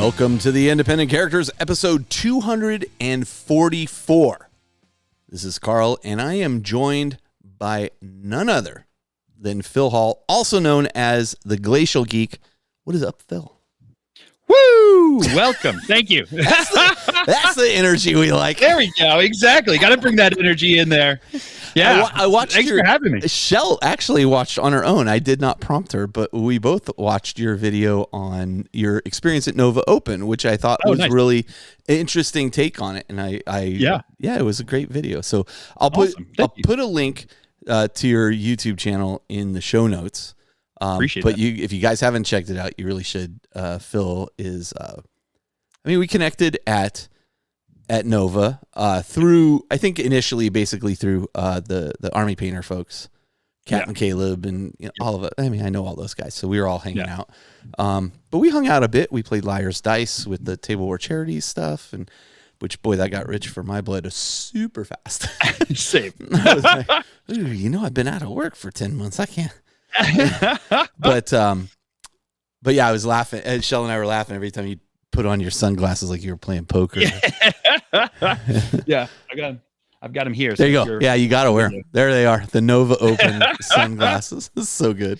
Welcome to the Independent Characters, episode 244. This is Carl, and I am joined by none other than Phil Hall, also known as the Glacial Geek. What is up, Phil? Woo! Welcome. Thank you. That's the energy we like. There we go. Exactly. Got to bring that energy in there. Yeah. I watched. Thanks for having me. Shell actually watched on her own. I did not prompt her, but we both watched your video on your experience at Nova Open, which I thought was nice. Really interesting take on it. And yeah, it was a great video. So I'll put a link to your YouTube channel in the show notes. Appreciate but that. if you guys haven't checked it out, you really should. Phil is, we connected at Nova through, I think initially basically through the Army Painter folks, Captain Caleb and all of it. I know all those guys, so we were all hanging out. But we hung out a bit. We played Liar's Dice with the Table War Charities stuff, and which, boy, that got rich for my blood super fast. Same. I was like, ooh, I've been out of work for 10 months. I can't. But yeah, I was laughing. Shell and I were laughing every time you put on your sunglasses like you were playing poker. Yeah, I've got them here. There you go. Yeah, you got to wear them. There they are. The Nova Open sunglasses. This is so good.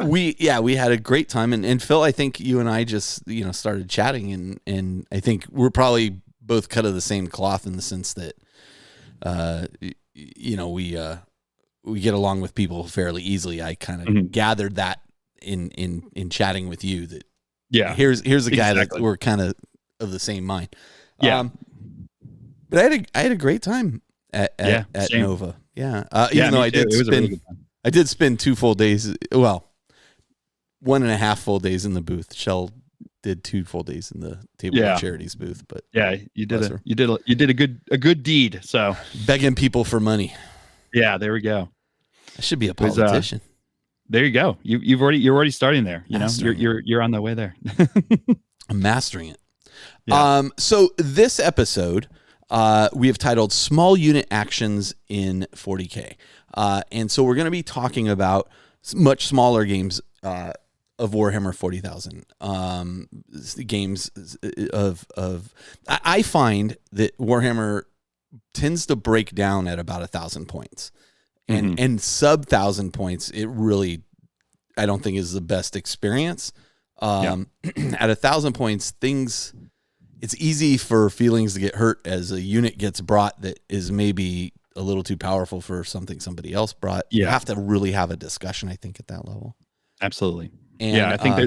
We had a great time. And Phil, I think you and I just, started chatting and I think we're probably both cut of the same cloth in the sense that, we get along with people fairly easily. I kind of gathered that in chatting with you that here's a guy that we're kind of the same mind. But I had a great time at Nova. Yeah. Even though I did spend 2 full days. Well, 1.5 full days in the booth. Shell did 2 full days in the Table of Charities booth. But you did a good deed. So begging people for money. Yeah, there we go. I should be a politician. There you go. You're already starting there. You're on the way there. I'm mastering it. Yeah. So this episode, we have titled "Small Unit Actions in 40K," and so we're going to be talking about much smaller games of Warhammer 40,000. Games of. I find that Warhammer tends to break down at about 1,000 points. And sub 1,000 points, it really, I don't think is the best experience. At 1,000 points, it's easy for feelings to get hurt as a unit gets brought that is maybe a little too powerful for something somebody else brought. You have to really have a discussion, I think, at that level. Absolutely. And, I think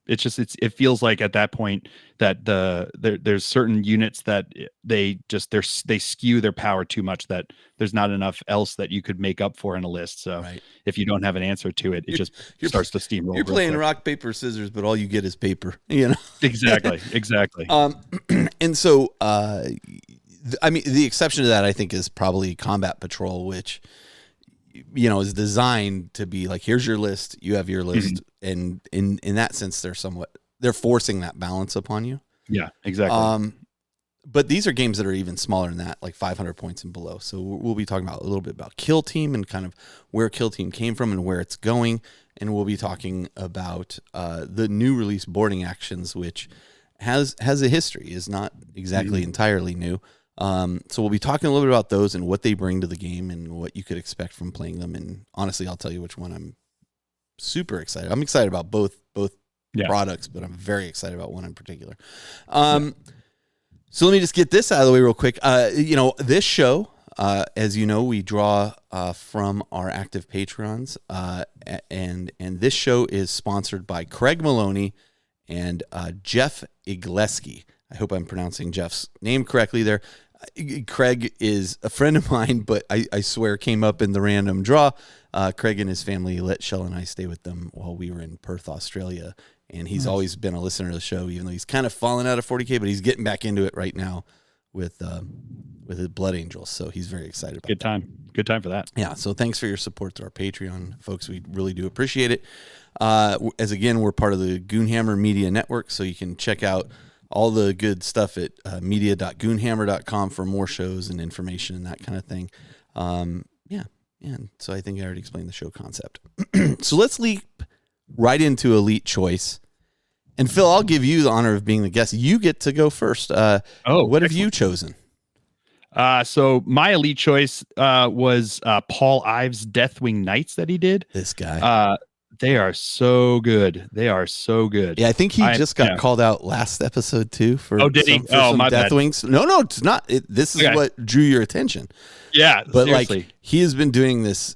it feels like at that point that there's certain units that they skew their power too much, that there's not enough else that you could make up for in a list. So if you don't have an answer to it, it starts to steamroll. You're playing rock, paper, scissors, but all you get is paper, Exactly. And so, the exception to that, I think, is probably Combat Patrol, which, is designed to be like, here's your list, you have your list. And in that sense, they're forcing that balance upon you. Yeah, exactly. But these are games that are even smaller than that, like 500 points and below. So we'll be talking about a little bit about Kill Team and kind of where Kill Team came from and where it's going. And we'll be talking about the new release Boarding Actions, which has a history, is not exactly entirely new. So we'll be talking a little bit about those and what they bring to the game and what you could expect from playing them. And honestly, I'll tell you which one I'm super excited. I'm excited about both products, but I'm very excited about one in particular. So let me just get this out of the way real quick. This show, as you know, we draw from our active Patreons, and this show is sponsored by Craig Maloney and Jeff Igleski. I hope I'm pronouncing Jeff's name correctly there. Craig is a friend of mine, but I swear came up in the random draw. Craig and his family let Shell and I stay with them while we were in Perth, Australia. And he's always been a listener to the show, even though he's kind of fallen out of 40K, but he's getting back into it right now with his Blood Angels. So he's very excited about it. Good time for that. Yeah. So thanks for your support to our Patreon folks. We really do appreciate it. As again, we're part of the Goonhammer Media Network, so you can check out all the good stuff at media.goonhammer.com for more shows and information and that kind of thing. And so I think I already explained the show concept. So let's leap right into Elite Choice. And Phil, I'll give you the honor of being the guest. You get to go first. What have you chosen? So my elite choice was Paul Ives' Deathwing Knights that he did. This guy. They are so good. They are so good. Yeah, I think he just got called out last episode too for did he? some My Deathwings. No, it's not. This is what drew your attention. Yeah, but seriously. like he has been doing this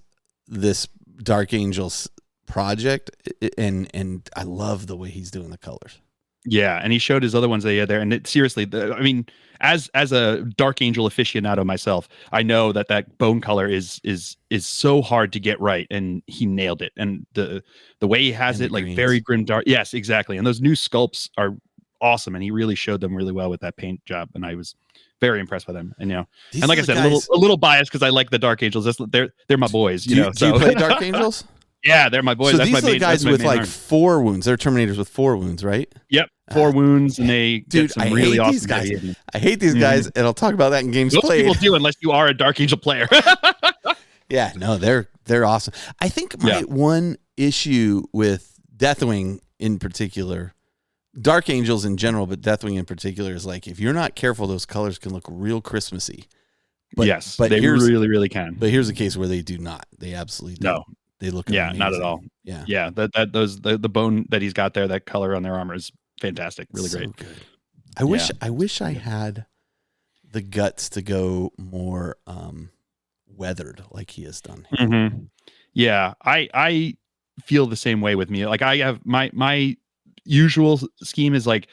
Dark Angels project, and I love the way he's doing the colors. Yeah, and he showed his other ones that he had there, and seriously, I mean, as a Dark Angel aficionado myself, I know that bone color is so hard to get right, and he nailed it. And the way he has it, like greens. Very grim dark. Yes, exactly. And those new sculpts are awesome, and he really showed them really well with that paint job, and I was very impressed with them. And and like I said, a little biased because I like the Dark Angels. They're my boys. Do you play Dark Angels? Yeah, they're my boys. So that's these are the guys with like 4 wounds. They're Terminators with 4 wounds, right? Yep, 4 wounds, and they get some really awesome these guys. I hate these guys, and I'll talk about that in games played. Most people do, unless you are a Dark Angel player. Yeah, no, they're awesome. I think my one issue with Deathwing in particular, Dark Angels in general, but Deathwing in particular, is like if you're not careful, those colors can look real Christmassy. But they really, really can. But here's a case where they do not. They absolutely don't. No. They look amazing. Not at all. Yeah. The bone that he's got there, that color on their armor is fantastic. Really great. Good. I wish I had the guts to go more weathered like he has done. Mm-hmm. Yeah, I feel the same way with me. Like I have my usual scheme is like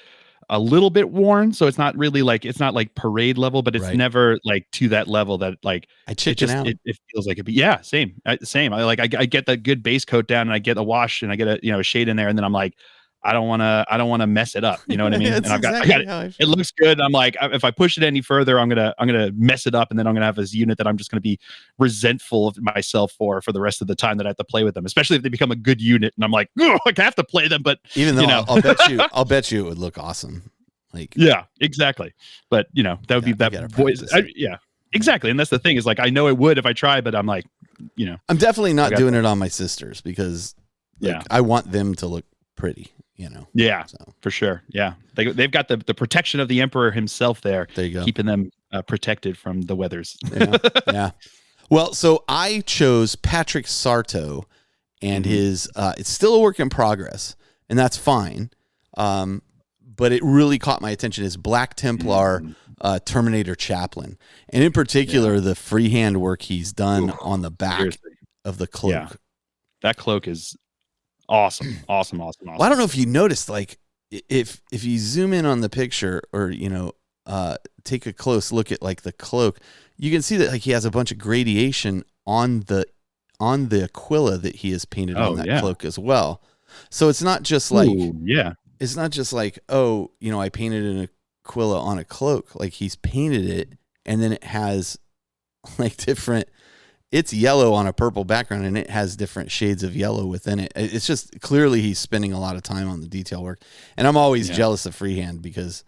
a little bit worn, so it's not really like parade level, but it's never like to that level that like I chicken out. It feels like it. But yeah, same. I get the good base coat down, and I get a wash, and I get a shade in there, and then I'm like, I don't want to mess it up. You know what I mean? And I got it. It looks good. I'm like, if I push it any further, I'm gonna mess it up, and then I'm gonna have this unit that I'm just gonna be resentful of myself for the rest of the time that I have to play with them. Especially if they become a good unit, and I'm like, I have to play them. But even though I'll bet you it would look awesome. Like exactly. But that would be that voice. Exactly. And that's the thing is like I know it would if I try, but I'm like, I'm definitely not doing it on my sisters because I want them to look pretty. Yeah, so. For sure. Yeah, they've got the protection of the Emperor himself there. There you go, keeping them protected from the weathers. Yeah. Well, so I chose Patrick Sarto, and his it's still a work in progress, and that's fine. But it really caught my attention. His Black Templar Terminator Chaplain, and in particular the freehand work he's done on the back of the cloak. Yeah. That cloak is awesome. Well, I don't know if you noticed, like if you zoom in on the picture or take a close look at like the cloak, you can see that like he has a bunch of gradation on the Aquila that he has painted on that cloak as well. So it's not just like it's not just like I painted an Aquila on a cloak. Like he's painted it, and then it has like different. It's yellow on a purple background, and it has different shades of yellow within it. It's just clearly he's spending a lot of time on the detail work. And I'm always jealous of freehand because,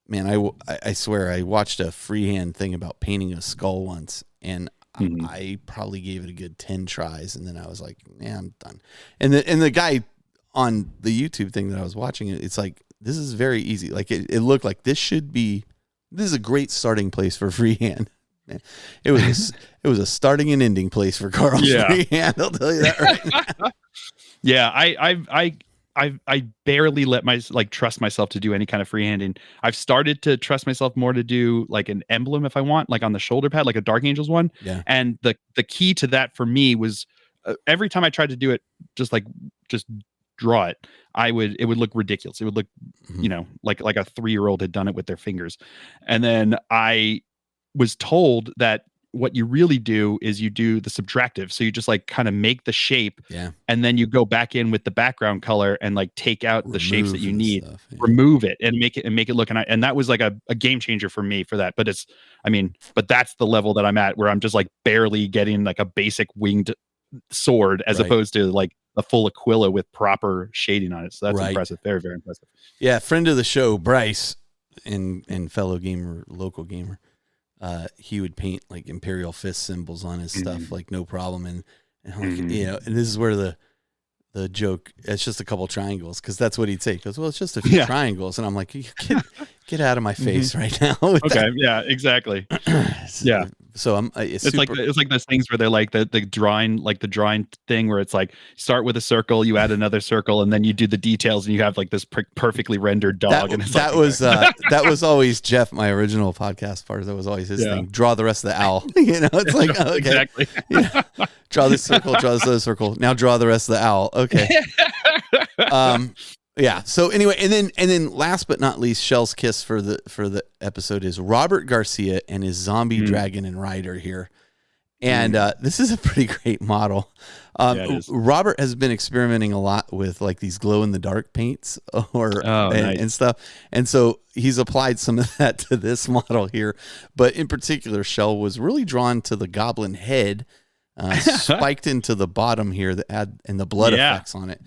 man, I swear I watched a freehand thing about painting a skull once, and I probably gave it a good 10 tries, and then I was like, I'm done. And the guy on the YouTube thing that I was watching, it's like, this is very easy. Like it looked like this is a great starting place for freehand. It was a starting and ending place for Carl's freehand. I'll tell you that right now. Yeah, I barely trust myself to do any kind of freehanding. I've started to trust myself more to do like an emblem if I want, like on the shoulder pad, like a Dark Angels one. Yeah. And the key to that for me was every time I tried to do it, just draw it, it would look ridiculous. It would look, like a 3-year-old had done it with their fingers. And then I was told that what you really do is you do the subtractive. So you just like kind of make the shape and then you go back in with the background color and like take out the shapes that you need, remove it and make it look. And that was like a game changer for me for that. But but that's the level that I'm at where I'm just like barely getting like a basic winged sword as opposed to like a full Aquila with proper shading on it. So that's impressive. Very, very impressive. Yeah. Friend of the show, Bryce, and fellow gamer, local gamer. He would paint like Imperial Fist symbols on his stuff, like no problem. And I'm like, and this is where the the joke, it's just a couple triangles, because that's what he'd say. He goes, well, it's just a few triangles, and I'm like, get out of my face right now. Okay, yeah, exactly. Yeah. So it's like those things where they're like the drawing thing where it's like start with a circle, you add another circle, and then you do the details, and you have like this perfectly rendered dog. That was always Jeff, my original podcast part. That was always his thing. Draw the rest of the owl. It's like, okay, exactly. Draw this circle, draw this other circle. Now draw the rest of the owl. Okay. Yeah. So anyway, and then last but not least, Shell's kiss for the episode is Robert Garcia and his zombie dragon and rider here. And this is a pretty great model. Robert has been experimenting a lot with like these glow in the dark paints and stuff. And so he's applied some of that to this model here. But in particular, Shell was really drawn to the goblin head spiked into the bottom here and the blood effects on it.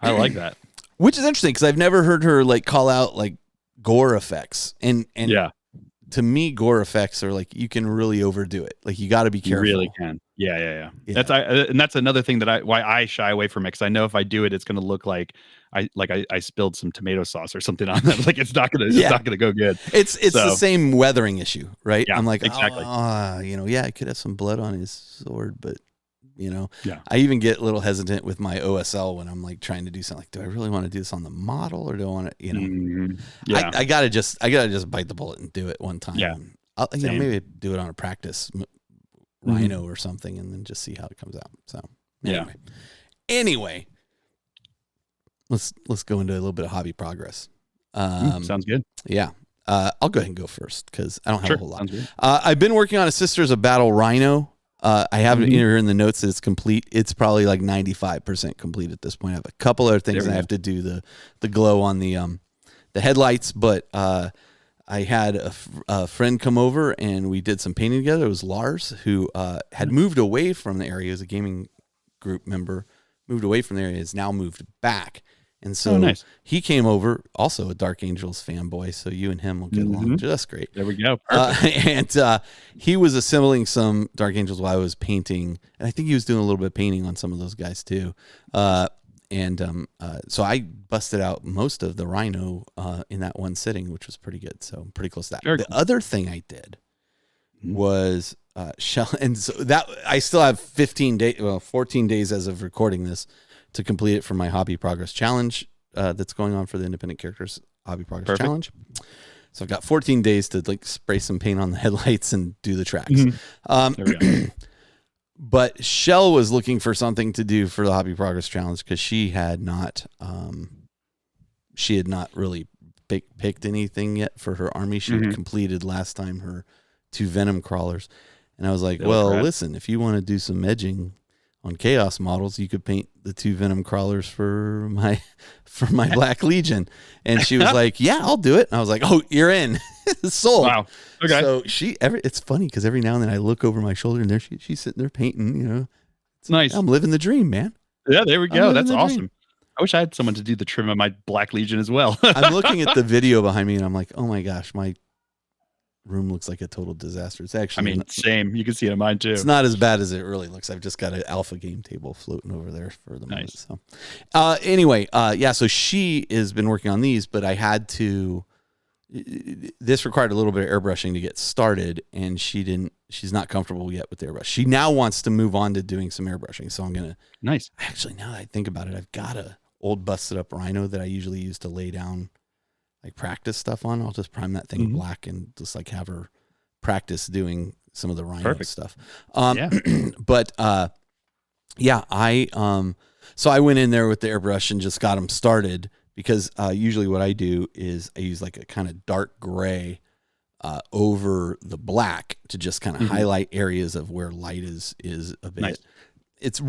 I like that. Which is interesting because I've never heard her like call out like gore effects. And to me, gore effects are like, you can really overdo it. Like you got to be careful. You really can. Yeah. That's another thing why I shy away from it. Cause I know if I do it, it's going to look like I spilled some tomato sauce or something on them. Like it's not going to go good. It's the same weathering issue, right? Yeah, I'm like, exactly. I could have some blood on his sword, but I even get a little hesitant with my OSL when I'm like trying to do something like, do I really want to do this on the model or do I want to, I gotta just bite the bullet and do it one time. Yeah. I'll, maybe do it on a practice rhino or something and then just see how it comes out. So anyway, let's go into a little bit of hobby progress. Sounds good. Yeah. I'll go ahead and go first because I don't have a whole lot. I've been working on a Sisters of Battle Rhino. I have it here in the notes that it's complete. It's probably like 95% complete at this point. I have a couple other things I have to do the glow on the headlights, but I had a friend come over and we did some painting together. It was Lars, who had moved away from the area as a gaming group member, moved away from the area, has now moved back. And so he came over, also a Dark Angels fanboy, so you and him will get along just great. There we go. And he was assembling some Dark Angels while I was painting, and I think he was doing a little bit of painting on some of those guys too. So I busted out most of the Rhino in that one sitting, which was pretty good. So I'm pretty close to that. Sure. The other thing I did was shell, and so that I still have 14 days as of recording this to complete it for my Hobby Progress Challenge that's going on for the Independent Characters Hobby Progress Challenge. So I've got 14 days to like spray some paint on the headlights and do the tracks. There we go. But Shell was looking for something to do for the Hobby Progress Challenge because she had not really picked anything yet for her army. She had completed last time her 2 Venom crawlers. And I was like, listen, if you want to do some edging on Chaos models, you could paint the 2 Venom crawlers for my Black Legion. And she was like, yeah, I'll do it. And I was like, oh, you're in. Sold. Wow. Okay. So it's funny because every now and then I look over my shoulder and there she's sitting there painting, It's nice. I'm living the dream, man. Yeah, there we go. That's awesome. I wish I had someone to do the trim of my Black Legion as well. I'm looking at the video behind me and I'm like, oh my gosh, my room looks like a total disaster. It's actually same. You can see it in mine too. It's not as bad as it really looks. I've just got an alpha game table floating over there for the moment. So anyway, so she has been working on these, but I had to, this required a little bit of airbrushing to get started, and she's not comfortable yet with the airbrush. She now wants to move on to doing some airbrushing. So I'm going to, actually, now that I think about it, I've got a old busted up Rhino that I usually use to lay down like practice stuff on. I'll just prime that thing black and just like have her practice doing some of the Rhino stuff. But so I went in there with the airbrush and just got them started because usually what I do is I use like a kind of dark gray over the black to just kind of highlight areas of where light is a bit. Nice. It's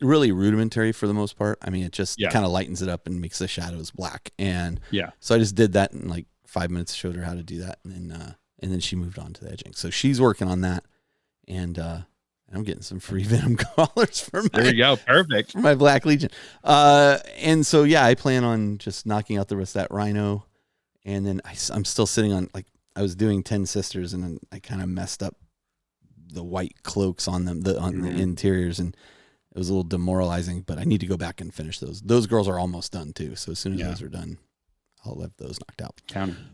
really rudimentary for the most part. I mean, it just kind of lightens it up and makes the shadows black. And so I just did that in like 5 minutes, showed her how to do that. And then she moved on to the edging. So she's working on that. And I'm getting some free Venom crawlers for my Black Legion. And so, I plan on just knocking out the rest of that Rhino. And then I'm still sitting on, like, I was doing 10 Sisters and then I kind of messed up the white cloaks on them, on the interiors. And it was a little demoralizing, but I need to go back and finish those. Those girls are almost done too. So as soon as those are done, I'll have those knocked out.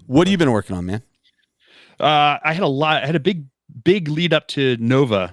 What have you been working on, man? I had a big lead up to Nova.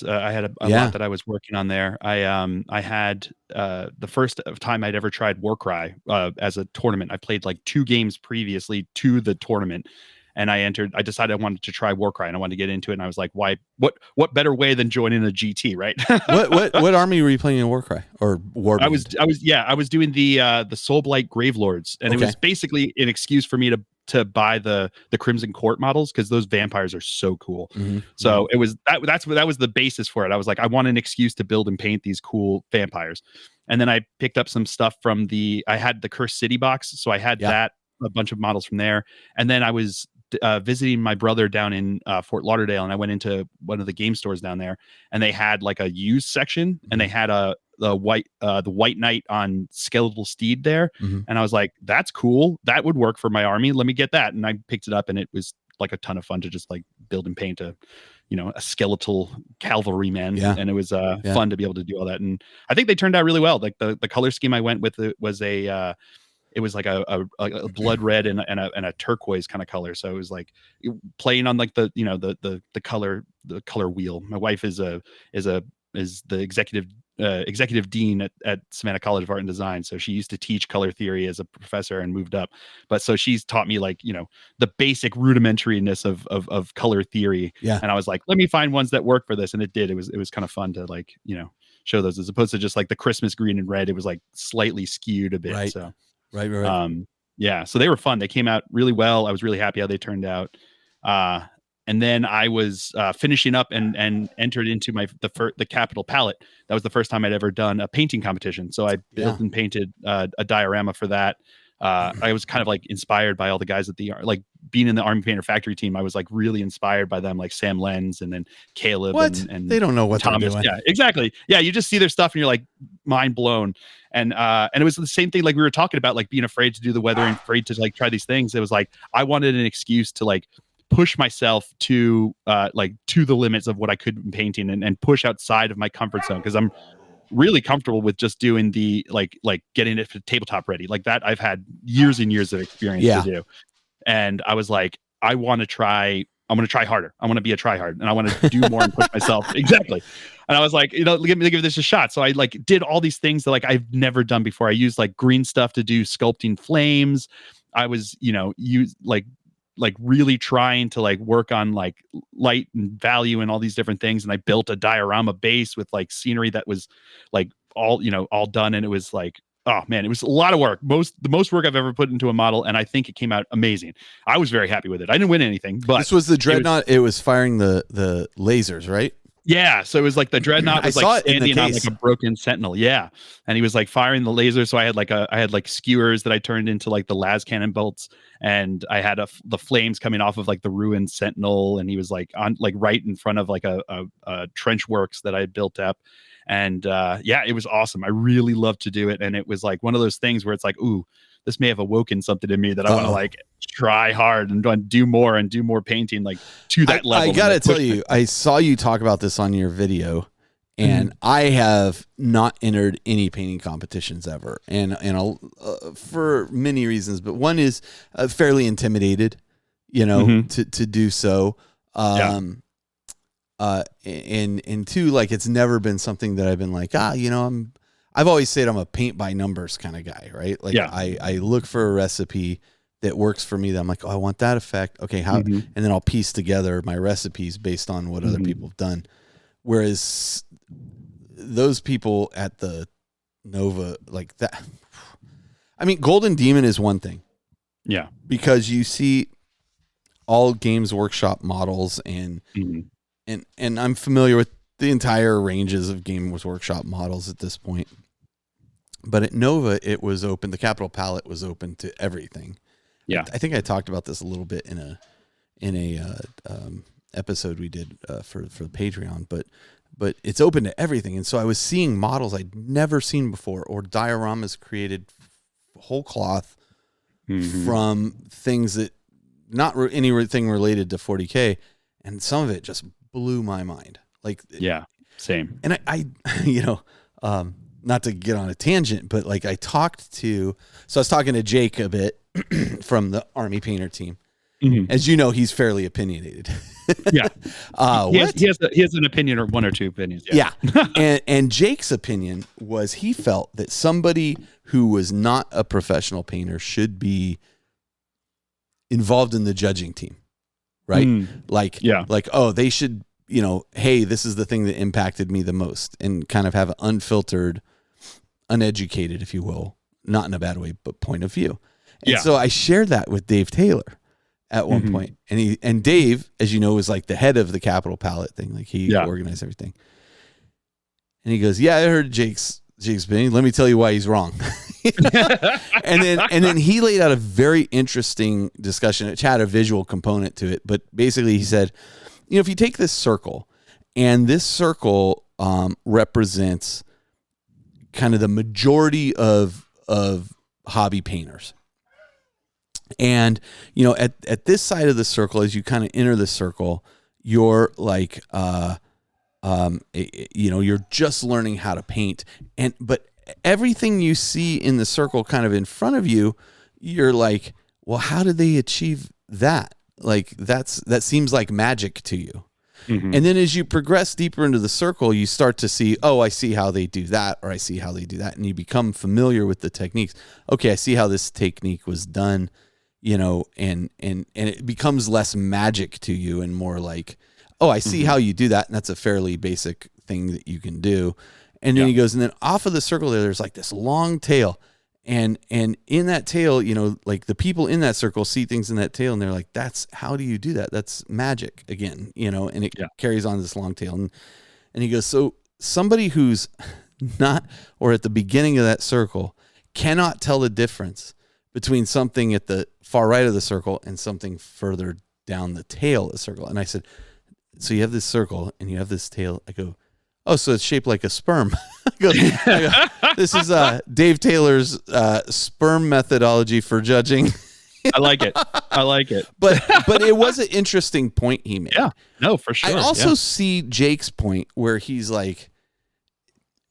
I had a lot that I was working on there. I had the first time I'd ever tried Warcry as a tournament. I played like 2 games previously to the tournament, and I decided I wanted to try Warcry and I wanted to get into it. And I was like, why? What better way than joining a GT, right? what army were you playing in Warcry or Warband? I was doing the Soulblight Gravelords, and it was basically an excuse for me to buy the Crimson Court models, because those vampires are so cool. So it was that was the basis for it. I was like, I want an excuse to build and paint these cool vampires. And then I picked up some stuff from I had the Cursed City box, so I had that, a bunch of models from there. And then I was visiting my brother down in Fort Lauderdale, and I went into one of the game stores down there, and they had like a used section, and they had the white knight on skeletal steed there. And I was like, that's cool, that would work for my army, let me get that. And I picked it up, and it was like a ton of fun to just like build and paint a skeletal cavalryman. And it was fun to be able to do all that. And I think they turned out really well. Like the color scheme I went with, it was it was like a blood red and a turquoise kind of color. So it was like playing on like the color wheel. My wife is the executive dean at Savannah College of Art and Design. So she used to teach color theory as a professor and moved up. But so she's taught me like, the basic rudimentariness of color theory. And I was like, let me find ones that work for this. And it did. It was kind of fun to like, show those, as opposed to just like the Christmas green and red. It was like slightly skewed a bit. Right. So Right. So they were fun. They came out really well. I was really happy how they turned out. And then I was finishing up and entered into the Capital Palette. That was the first time I'd ever done a painting competition. So I built and painted a diorama for that. I was kind of like inspired by all the guys at being in the Army Painter Factory team. I was like really inspired by them, like Sam Lenz and then Caleb. And they don't know what Thomas. They're doing. Yeah, exactly. Yeah, you just see their stuff and you're like mind blown. And it was the same thing, like we were talking about, like being afraid to do the weathering, afraid to like try these things. It was like I wanted an excuse to like push myself to the limits of what I could be painting, and push outside of my comfort zone, because I'm really comfortable with just doing the like getting it for tabletop ready like that. I've had years and years of experience to do. And I was like, I'm going to try harder. I want to be a tryhard, and I want to do more and push myself. Exactly. And I was like, let me give this a shot. So I like did all these things that like I've never done before. I used like green stuff to do sculpting flames. I was, really trying to like work on like light and value and all these different things. And I built a diorama base with like scenery that was like all done. And it was like, oh man, it was a lot of work. The most work I've ever put into a model. And I think it came out amazing. I was very happy with it. I didn't win anything, but this was the Dreadnought. It was firing the lasers, right? Yeah, so it was like the Dreadnought was like standing on like a broken Sentinel. Yeah, and he was like firing the laser. So I had skewers that I turned into like the las cannon bolts, and I had the flames coming off of like the ruined Sentinel, and he was like on like right in front of like a trench works that I had built up, and it was awesome. I really loved to do it, and it was like one of those things where it's like, ooh, this may have awoken something in me that I want to like try hard and do more painting, like to that level. I gotta tell you, I saw you talk about this on your video, and I have not entered any painting competitions ever, and for many reasons, but one is fairly intimidated, to do so. And two, like it's never been something that I've been like, I've always said I'm a paint by numbers kind of guy, right? Like I look for a recipe that works for me that I'm like, oh, I want that effect. Okay. How, and then I'll piece together my recipes based on what other people have done. Whereas those people at the Nova, like that, I mean, Golden Demon is one thing. Yeah. Because you see all Games Workshop models and I'm familiar with the entire ranges of Games Workshop models at this point. But at Nova, it was open. The Capital Palette was open to everything. Yeah, I think I talked about this a little bit in a episode we did for the Patreon. But it's open to everything, and so I was seeing models I'd never seen before, or dioramas created whole cloth from things that not anything related to 40K, and some of it just blew my mind. Like same. And I not to get on a tangent, but like I was talking to Jake a bit from the Army Painter team. Mm-hmm. As you know, he's fairly opinionated. Yeah. He has an opinion or one or two opinions. Yeah. and Jake's opinion was he felt that somebody who was not a professional painter should be involved in the judging team. Right? Like, oh, they should, hey, this is the thing that impacted me the most, and kind of have an unfiltered, uneducated, if you will, not in a bad way, but point of view. And so I shared that with Dave Taylor at one point. And Dave, as you know, was like the head of the Capital Palette thing. Like he organized everything. And he goes, yeah, I heard Jake's opinion. Let me tell you why he's wrong. and then he laid out a very interesting discussion. It had a visual component to it, but basically he said, if you take this circle, and this circle represents kind of the majority of hobby painters. And, at this side of the circle, as you kind of enter the circle, you're like, you're just learning how to paint. But everything you see in the circle kind of in front of you, you're like, well, how did they achieve that? Like, that seems like magic to you. Mm-hmm. And then as you progress deeper into the circle, you start to see, oh, I see how they do that, or I see how they do that. And you become familiar with the techniques. Okay, I see how this technique was done, and it becomes less magic to you and more like, oh, I see how you do that. And that's a fairly basic thing that you can do. And then he goes, and then off of the circle there's like this long tail. And in that tail, like the people in that circle see things in that tail and they're like, how do you do that? That's magic again, and it carries on this long tail. And he goes, so somebody who's not, or at the beginning of that circle, cannot tell the difference between something at the far right of the circle and something further down the tail of the circle. And I said, so you have this circle and you have this tail. I go, oh, so it's shaped like a sperm. I go, this is Dave Taylor's sperm methodology for judging. I like it. But it was an interesting point he made. Yeah, no, for sure. I also see Jake's point where he's like,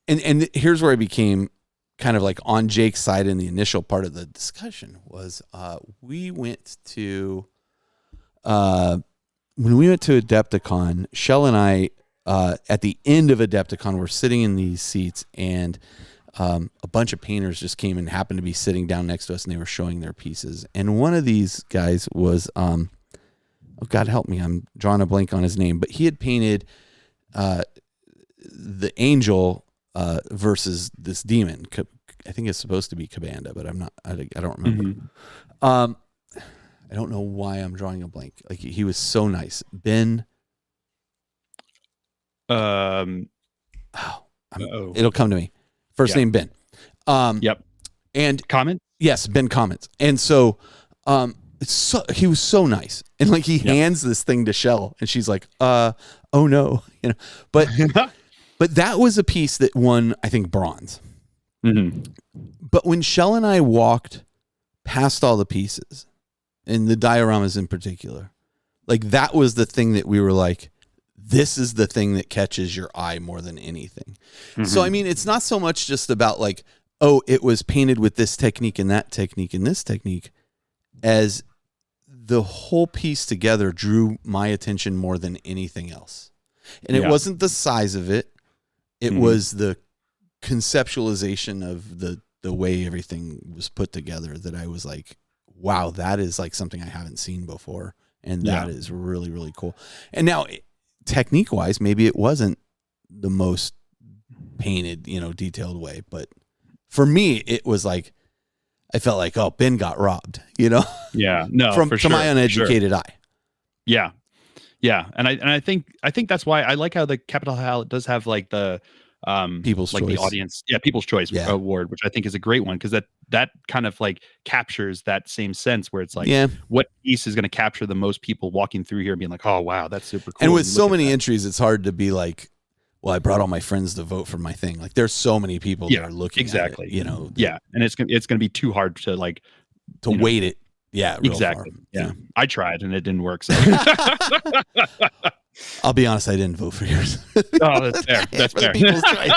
and here's where I became kind of like on Jake's side in the initial part of the discussion was we went to, when we went to Adepticon, Shell and I, at the end of Adepticon, we're sitting in these seats, and a bunch of painters just came and happened to be sitting down next to us, and they were showing their pieces. And one of these guys was, oh God help me, I'm drawing a blank on his name, but he had painted the angel versus this demon. I think it's supposed to be Cabanda, but I don't remember. I don't know why I'm drawing a blank. Like, he was so nice. Ben. It'll come to me. First name Ben. Yep. And comment. Yes, Ben comments. And so, he was so nice, and like he hands this thing to Shell, and she's like, "Oh no," But but that was a piece that won, I think, bronze. Mm-hmm. But when Shell and I walked past all the pieces, and the dioramas in particular, like that was the thing that we were like, this is the thing that catches your eye more than anything. Mm-hmm. So, I mean, it's not so much just about like, oh, it was painted with this technique and that technique and this technique, as the whole piece together drew my attention more than anything else. And it wasn't the size of it. It was the conceptualization of the way everything was put together that I was like, wow, that is like something I haven't seen before. And that is really, really cool. And now, technique wise, maybe it wasn't the most painted, detailed way, but for me, it was like, I felt like, oh, Ben got robbed, Yeah, no, to my uneducated eye. Yeah. Yeah. And I think that's why I like how the Capital Hall does have like the People's like Choice. The audience, People's Choice Award, which I think is a great one, because that kind of like captures that same sense where it's like, what piece is going to capture the most people walking through here and being like, oh wow, that's super cool. And with so many entries, it's hard to be like, well, I brought all my friends to vote for my thing. Like, there's so many people that are looking at it, and it's going to be too hard to like weight it. Yeah, exactly. Far. Yeah, I tried and it didn't work. So I'll be honest, I didn't vote for yours. Oh, that's fair. That's fair. People's choice.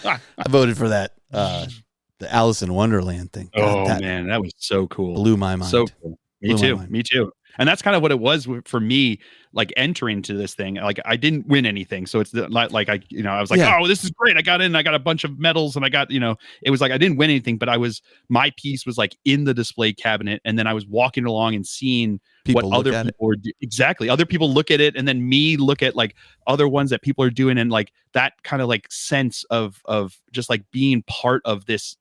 I voted for that the Alice in Wonderland thing. God, man, that was so cool. Blew my mind. So cool. Me too. And that's kind of what it was for me, like entering to this thing. Like I didn't win anything. So it's like I was like, oh, this is great. I got in, I got a bunch of medals and I got, it was like, I didn't win anything, but my piece was like in the display cabinet. And then I was walking along and seeing what other people were exactly. Other people look at it and then me look at like other ones that people are doing. And like that kind of like sense of just like being part of this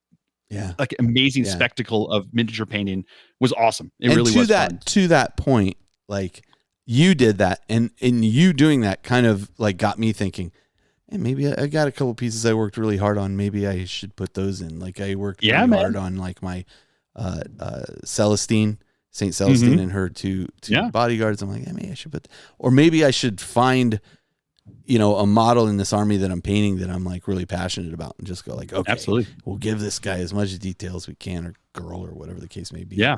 like amazing spectacle of miniature painting was awesome. It really was fun. To that point, like you did that and you doing that kind of like got me thinking, hey, maybe I got a couple pieces I worked really hard on. Maybe I should put those in. Like I worked really hard on like my Celestine, Saint Celestine and her two bodyguards. I'm like, hey, maybe I should or maybe I should find a model in this army that I'm painting that I'm like really passionate about and just go like, okay, absolutely. We'll give this guy as much detail as we can, or girl, or whatever the case may be. Yeah.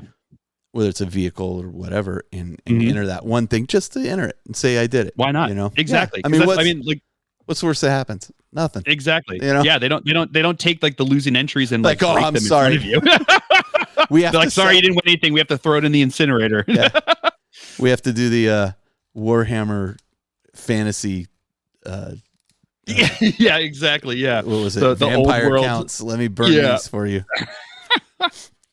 Whether it's a vehicle or whatever, and enter that one thing just to enter it and say I did it. Why not? Exactly. Yeah. What's the worst that happens? Nothing. Exactly. Yeah. They don't take like the losing entries and like, oh, I'm them sorry. In front of you. We have They're like, sorry, you didn't win anything. We have to throw it in the incinerator. We have to do the Warhammer fantasy. Yeah, exactly. Yeah. What was it? The Vampire old world counts. Let me burn these for you.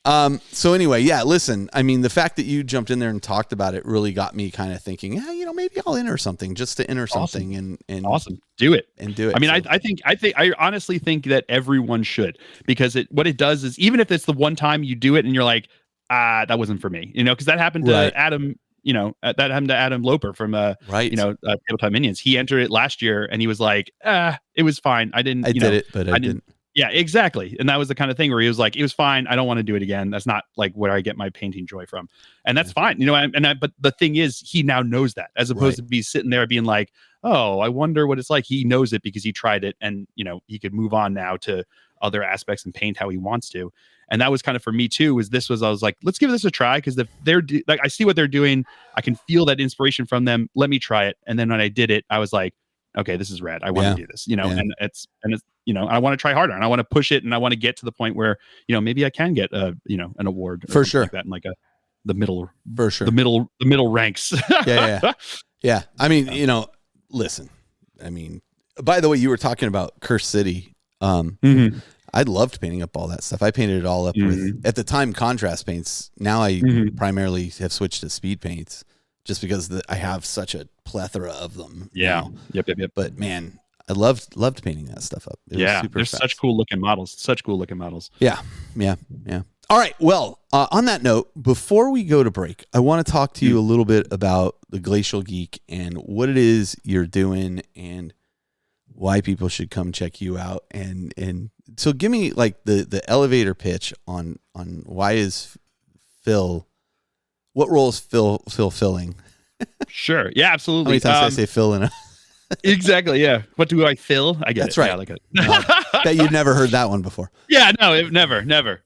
So anyway, listen, I mean, the fact that you jumped in there and talked about it really got me kind of thinking, maybe I'll enter something just to enter something and awesome. Do it. I mean, I honestly think that everyone should, because what it does is, even if it's the one time you do it and you're like, that wasn't for me, because that happened to Adam. That happened to Adam Loper from Tabletop Minions. He entered it last year and he was like, it was fine. I did it, but I didn't. Yeah, exactly. And that was the kind of thing where he was like, it was fine. I don't want to do it again. That's not like where I get my painting joy from. And that's fine. But the thing is, he now knows that, as opposed to be sitting there being like, oh, I wonder what it's like. He knows it because he tried it, and he could move on now to other aspects and paint how he wants to. And that was kind of for me too, I was like, let's give this a try, because if I see what they're doing, I can feel that inspiration from them. Let me try it. And then when I did it, I was like, okay, this is rad. I want to do this, and it's I want to try harder and I want to push it and I want to get to the point where, maybe I can get an award for sure, like that in like the middle, for sure, the middle ranks. Yeah. I mean, listen, I mean, by the way, you were talking about Curse City. I loved painting up all that stuff. I painted it all up with, at the time, contrast paints. Now I primarily have switched to speed paints just because I have such a plethora of them. Yeah. Yep. But man, I loved painting that stuff up. It was super there's fast. such cool looking models. Yeah. All right. Well, on that note, before we go to break, I want to talk to you a little bit about the Glacial Geek and what it is you're doing and why people should come check you out. And so give me like the elevator pitch on why is Phil, what role is Phil filling? Sure. Yeah, absolutely. How many times did I say Phil in a Exactly. Yeah. What do I fill? I get That's it. right. Yeah, I like it. Bet you'd never heard that one before. Yeah. No. Never.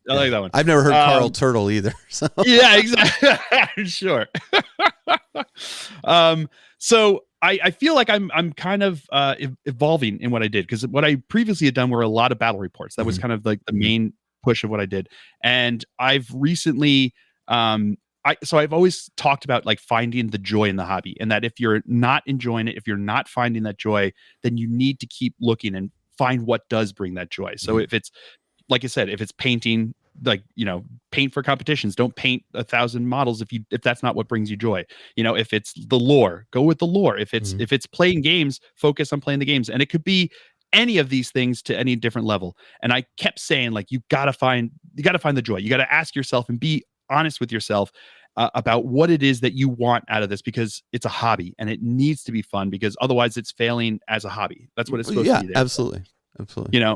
I like that one. I've never heard Carl Turtle either. So. Yeah. Exactly. Sure. So I feel like I'm kind of evolving in what I did, because what I previously had done were a lot of battle reports. That was kind of like the main push of what I did, and I've recently so I've always talked about like finding the joy in the hobby, and that if you're not enjoying it, if you're not finding that joy, then you need to keep looking and find what does bring that joy. So if it's, like I said, if it's painting, like, paint for competitions, don't paint 1,000 models if that's not what brings you joy. If it's the lore, go with the lore. If it's playing games, focus on playing the games. And it could be any of these things to any different level. And I kept saying, like, you gotta find the joy. You gotta ask yourself and be honest with yourself about what it is that you want out of this, because it's a hobby and it needs to be fun, because otherwise it's failing as a hobby. That's what it's supposed to be. Yeah, absolutely.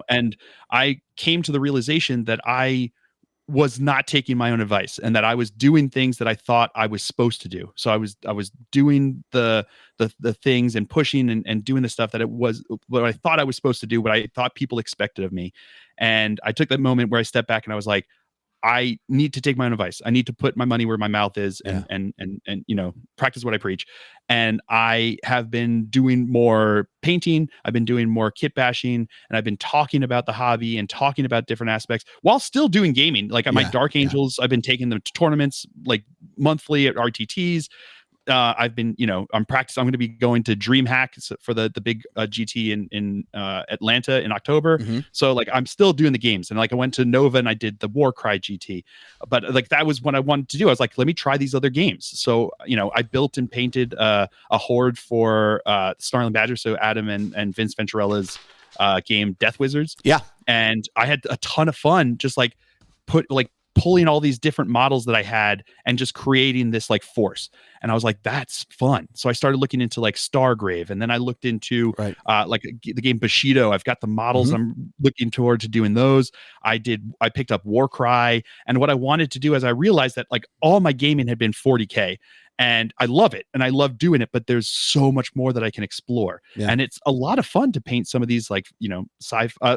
And I came to the realization that I was not taking my own advice, and that I was doing things that I thought I was supposed to do. So I was doing the things and pushing and doing the stuff that it was what I thought I was supposed to do, what I thought people expected of me. And I took that moment where I stepped back and I was like, I need to take my own advice. I need to put my money where my mouth is and you know, practice what I preach. And I have been doing more painting. I've been doing more kit bashing, and I've been talking about the hobby and talking about different aspects while still doing gaming. Like at my Dark Angels, I've been taking them to tournaments like monthly at RTTs. I've been, you know, I'm practicing. I'm going to be going to DreamHack for the big GT in Atlanta in October. So like I'm still doing the games, and like I went to Nova and I did the Warcry GT, but like that was what I wanted to do. I was like, let me try these other games. So you know, I built and painted a horde for Snarling Badger, so Adam and Vince Venturella's game Death Wizards. Yeah, and I had a ton of fun just like pulling all these different models that I had and just creating this like force. And I was like, that's fun. So I started looking into like Stargrave, and then I looked into like the game Bushido. I've got the models. I'm looking toward to doing those. I picked up Warcry, and what I wanted to do is I realized that like all my gaming had been 40K. And I love it, and I love doing it, but there's so much more that I can explore. And it's a lot of fun to paint some of these, like, you know,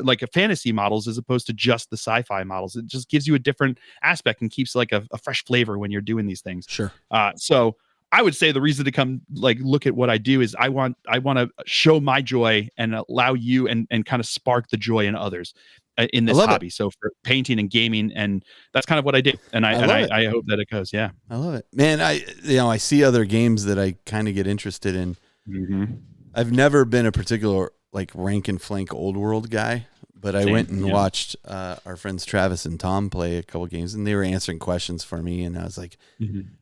like a fantasy models as opposed to just the sci-fi models. It just gives you a different aspect and keeps like a fresh flavor when you're doing these things. Sure. So I would say the reason to come like look at what I do is I want to show my joy and allow you and kind of spark the joy in others in this hobby. So for painting and gaming, and that's kind of what I do. And I hope that it goes. Yeah. I love it, man. I see other games that I kind of get interested in. I've never been a particular like rank and flank old world guy, but I went and watched our friends Travis and Tom play a couple games, and they were answering questions for me. And I was like,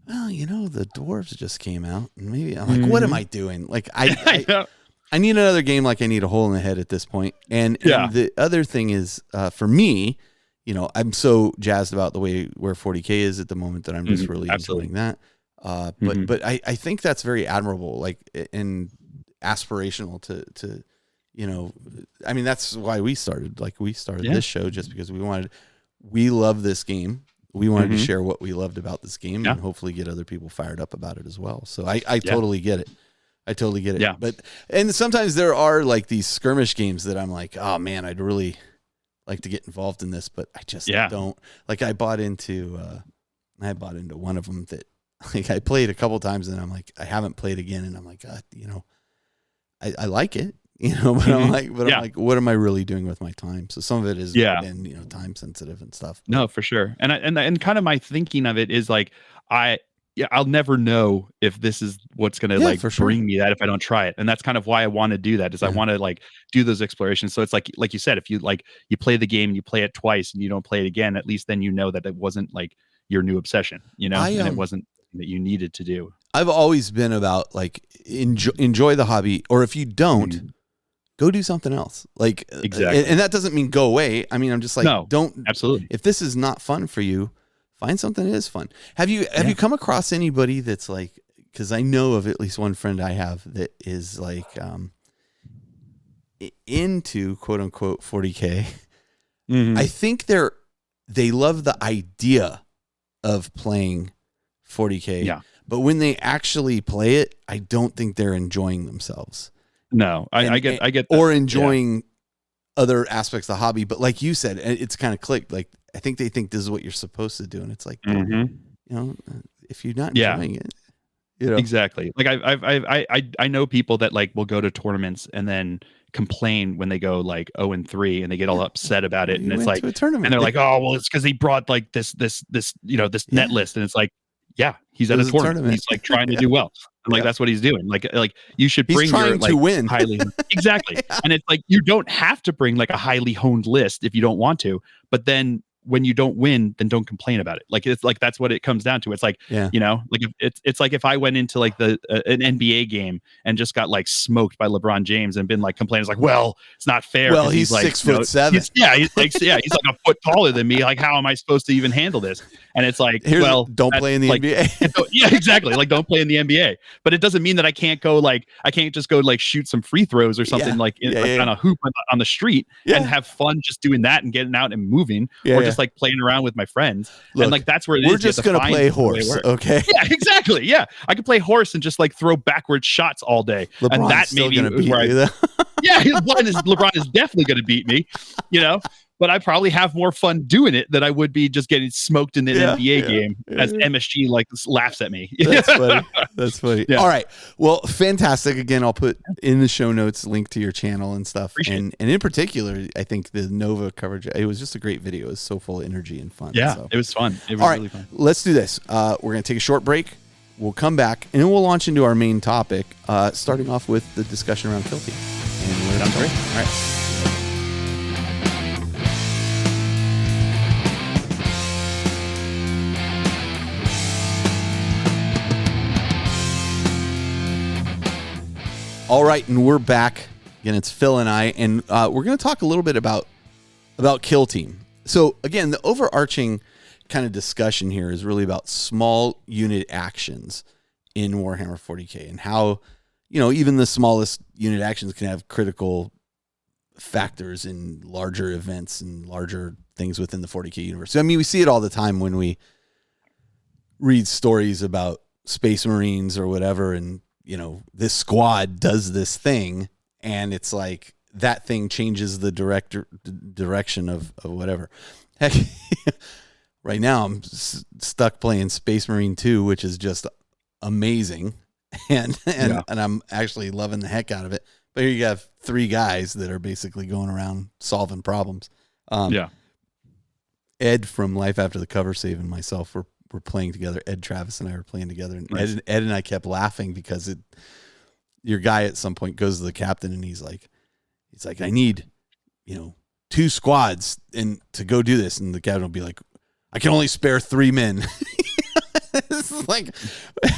well, you know, the dwarves just came out, and maybe I'm like, what am I doing? Like I need another game. Like I need a hole in the head at this point. And the other thing is, for me, you know, I'm so jazzed about the way where 40K is at the moment that I'm just really enjoying that. But I think that's very admirable, like, and aspirational to, you know, I mean, that's why we started this show, just because we love this game. We wanted to share what we loved about this game and hopefully get other people fired up about it as well. So I totally get it. I totally get it. Yeah. And sometimes there are like these skirmish games that I'm like, oh man, I'd really like to get involved in this, but I just don't. Like I bought into one of them that like I played a couple times, and I'm like, I haven't played again, and I'm like, God, you know, I like it, you know, but I'm like, what am I really doing with my time? So some of it is been, you know, time sensitive and stuff. No, for sure. And kind of my thinking of it is like I'll never know if this is what's going to bring me that if I don't try it. And that's kind of why I want to do that, is I want to like do those explorations. So it's like you said, if you play the game, you play it twice and you don't play it again, at least then you know that it wasn't like your new obsession, you know, and it wasn't that you needed to do. I've always been about like enjoy the hobby, or if you don't, go do something else. Like, exactly. And that doesn't mean go away. I mean, I'm just like, absolutely. If this is not fun for you, find something that is fun. Have you come across anybody that's like, because I know of at least one friend I have that is like into quote unquote 40K. I think they love the idea of playing 40K. Yeah. But when they actually play it, I don't think they're enjoying themselves. No, I get that. Or enjoying other aspects of the hobby. But like you said, it's kind of clicked. Like, I think they think this is what you're supposed to do. And it's like, you know, if you're not enjoying it, you know. Exactly. Like I know people that like will go to tournaments and then complain when they go like 0-3 and they get all upset about it. And it's like, and they're like, oh, well, it's because he brought like this, you know, this net list. And it's like, yeah, he's at a tournament. He's like trying to do well. And like, that's what he's doing. Like you should bring your like win. highly exactly. And it's like, you don't have to bring like a highly honed list if you don't want to, but then when you don't win, then don't complain about it. Like, it's like, that's what it comes down to. It's like, you know, like it's like if I went into like an NBA game and just got like smoked by LeBron James and been like complaining, it's like, well, it's not fair. Well, he's like 6'7". He's like a foot taller than me. Like, how am I supposed to even handle this? And it's like, don't play in the NBA. Yeah, exactly. Like, don't play in the NBA. But it doesn't mean that I can't just go like shoot some free throws or something on a hoop on the street and have fun just doing that and getting out and moving, or just like playing around with my friends. Look, and like, that's where we're just going to play horse. Okay. Yeah, exactly. Yeah. I could play horse and just like throw backward shots all day. LeBron's and that still going to beat you. Yeah, LeBron is definitely going to beat me, you know? but I probably have more fun doing it than I would be just getting smoked in an NBA game as MSG like laughs at me. That's funny. That's funny. Yeah. All right. Well, fantastic. Again, I'll put in the show notes link to your channel and stuff. And in particular, I think the Nova coverage, it was just a great video. It was so full of energy and fun. Yeah, so. It was fun. It was All right, really fun. let's do this. We're going to take a short break. We'll come back and then we'll launch into our main topic, starting off with the discussion around Kill Team. And sounds great. All right. All right, and we're back. Again, it's Phil and I, and we're going to talk a little bit about Kill Team. So, again, the overarching kind of discussion here is really about small unit actions in Warhammer 40K and how, even the smallest unit actions can have critical factors in larger events and larger things within the 40K universe. So, I mean, we see it all the time when we read stories about Space Marines or whatever, and this squad does this thing, and it's like that thing changes the direction of whatever. Heck, right now I'm stuck playing Space Marine 2, which is just amazing, and I'm actually loving the heck out of it. But here you have 3 guys that are basically going around solving problems. Ed from Life After the Cover Save and myself were playing together. Ed Travis and I were playing together, and nice. Ed and I kept laughing because your guy at some point goes to the captain and he's like, I need, 2 squads and to go do this. And the captain will be like, I can only spare 3 men. This is like,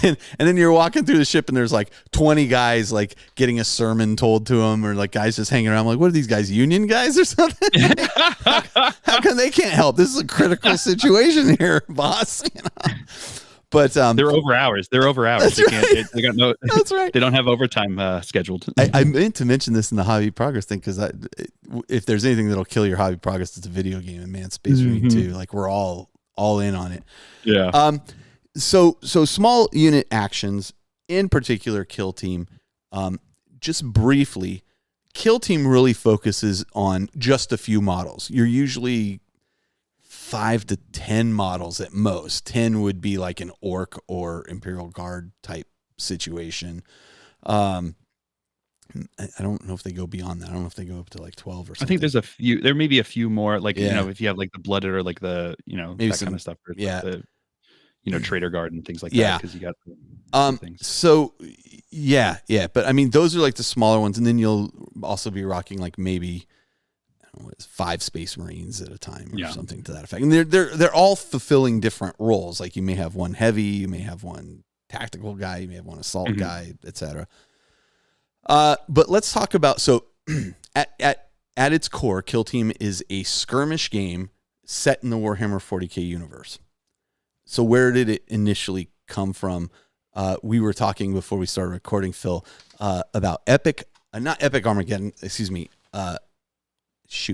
and then you're walking through the ship and there's like 20 guys like getting a sermon told to them, or like guys just hanging around. I'm like, what are these guys, union guys or something? How come they can't help? This is a critical situation here, boss. But they're over hours. They can't. They got no. That's right. They don't have overtime scheduled. I meant to mention this in the hobby progress thing because if there's anything that'll kill your hobby progress, it's a video game. And man, Space Marine 2, like we're all in on it. Yeah. So small unit actions, in particular, Kill Team. Just briefly, Kill Team really focuses on just a few models. You're usually 5 to 10 models at most. 10 would be like an Orc or Imperial Guard type situation. I don't know if they go beyond that. I don't know if they go up to like 12 or something. I think there's a few. There may be a few more. Like if you have like the Blooded or like the maybe that kind of stuff. Yeah. Like the Trader Guard and things like that. Because you got things. So yeah. But I mean, those are like the smaller ones, and then you'll also be rocking like maybe 5 Space Marines at a time or something to that effect. And they're all fulfilling different roles. Like you may have one heavy, you may have one tactical guy, you may have one assault guy, etc. But let's talk about at its core, Kill Team is a skirmish game set in the Warhammer 40K universe. So where did it initially come from? We were talking before we started recording, Phil, about not Epic Armageddon, excuse me.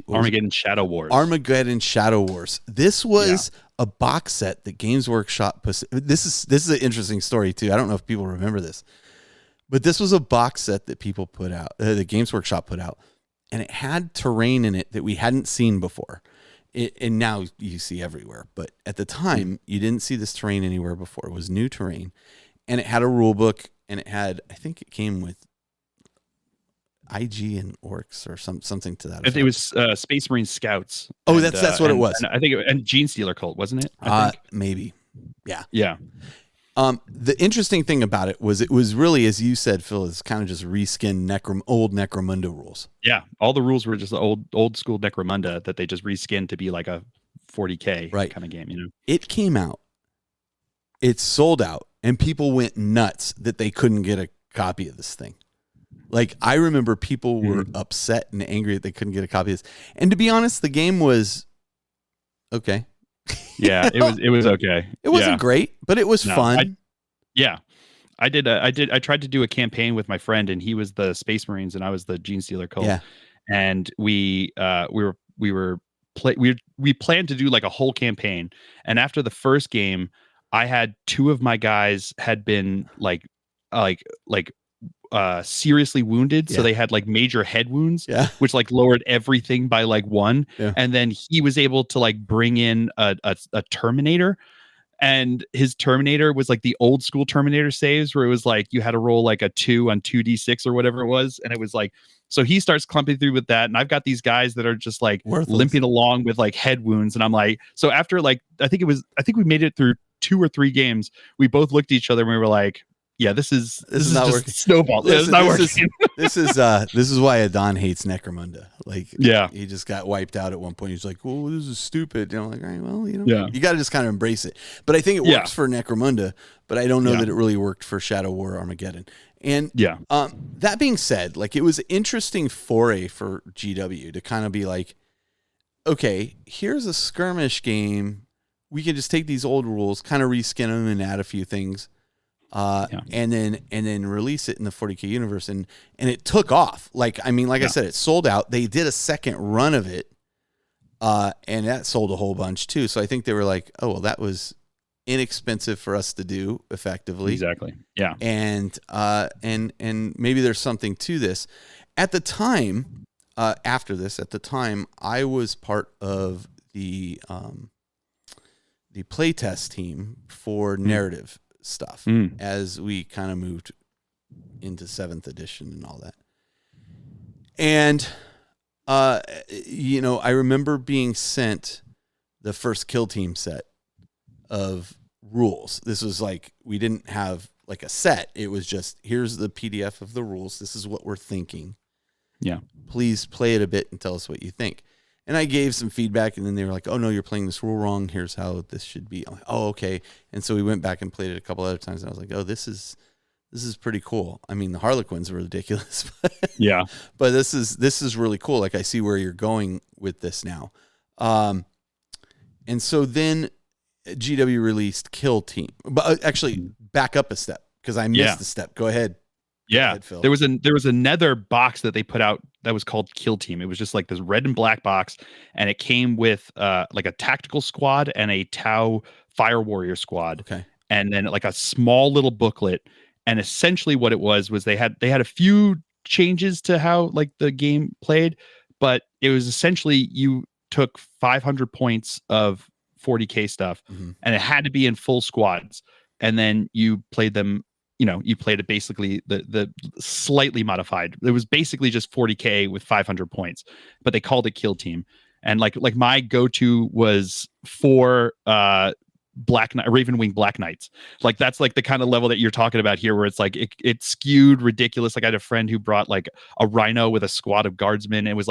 Armageddon Shadow Wars. Armageddon Shadow Wars. This was a box set that Games Workshop. This is an interesting story too. I don't know if people remember this, but this was a box set that people put out, the Games Workshop put out, and it had terrain in it that we hadn't seen before. And now you see everywhere, but at the time you didn't see this terrain anywhere before. It was new terrain, and it had a rule book, and it had, I think it came with IG and Orcs or something to that effect. It was Space Marine Scouts. Oh, that's what it was. And I think and Gene Stealer Cult, wasn't it? Maybe. Yeah. Yeah. The interesting thing about it was really, as you said, Phil, is kind of just reskinned old Necromunda rules. Yeah, all the rules were just old school Necromunda that they just reskinned to be like a 40K kind of game. It came out, it sold out, and people went nuts that they couldn't get a copy of this thing. Like, I remember people were upset and angry that they couldn't get a copy of this. And to be honest, the game was okay. Yeah, it was okay. It wasn't great, but it was fun. I tried to do a campaign with my friend, and he was the Space Marines and I was the Gene Stealer Cult. Yeah. And we planned to do like a whole campaign. And after the first game, I had 2 of my guys had been like seriously wounded, so Yeah. they had like major head wounds, Yeah. which like lowered everything by like 1. Yeah. And then he was able to like bring in a Terminator, and his Terminator was like the old school Terminator saves where it was like you had to roll like a 2 on 2d6 or whatever it was, and it was like, so he starts clumping through with that, and I've got these guys that are just like Worthless. limping along with like head wounds, and I'm like, so after like I think we made it through 2 or 3 games, we both looked at each other and we were like, yeah, this is not just working. snowball. Listen, it's not working. This is why Adon hates Necromunda. Like, Yeah. he just got wiped out at one point. He's like, "Oh, this is stupid." I'm like, all right, well, Yeah. you got to just kind of embrace it. But I think it works for Necromunda, but I don't know that it really worked for Shadow War Armageddon. And that being said, like, it was an interesting foray for GW to kind of be like, okay, here's a skirmish game. We can just take these old rules, kind of reskin them and add a few things. And then release it in the 40K universe, and it took off. Like, I mean, like I said, it sold out. They did a second run of it, and that sold a whole bunch too. So I think they were like, oh, well, that was inexpensive for us to do effectively. Exactly. Yeah. And maybe there's something to this. At the time, I was part of the playtest team for narrative stuff as we kind of moved into 7th edition and all that. And, I remember being sent the first Kill Team set of rules. This was like, we didn't have like a set. It was just, here's the PDF of the rules. This is what we're thinking. Yeah. Please play it a bit and tell us what you think. And I gave some feedback, and then they were like, oh, no, you're playing this rule wrong. Here's how this should be. I'm like, oh, okay. And so we went back and played it a couple other times, and I was like, oh, this is pretty cool. I mean, the Harlequins were ridiculous. Yeah. But this is really cool. Like, I see where you're going with this now. And so then GW released Kill Team. But actually, back up a step, because I missed the step. Go ahead. Yeah, Phil. there was another box that they put out that was called Kill Team. It was just like this red and black box, and it came with like a tactical squad and a Tau Fire Warrior squad. Okay. And then like a small little booklet. And essentially what it was they had a few changes to how like the game played, but it was essentially you took 500 points of 40K stuff, and it had to be in full squads, and then you played them. You played it basically the slightly modified. It was basically just 40K with 500 points, but they called it Kill Team. And like my go-to was 4 Ravenwing Black Knights. Like, that's like the kind of level that you're talking about here, where it's like it skewed ridiculous. Like, I had a friend who brought like a rhino with a squad of guardsmen. It was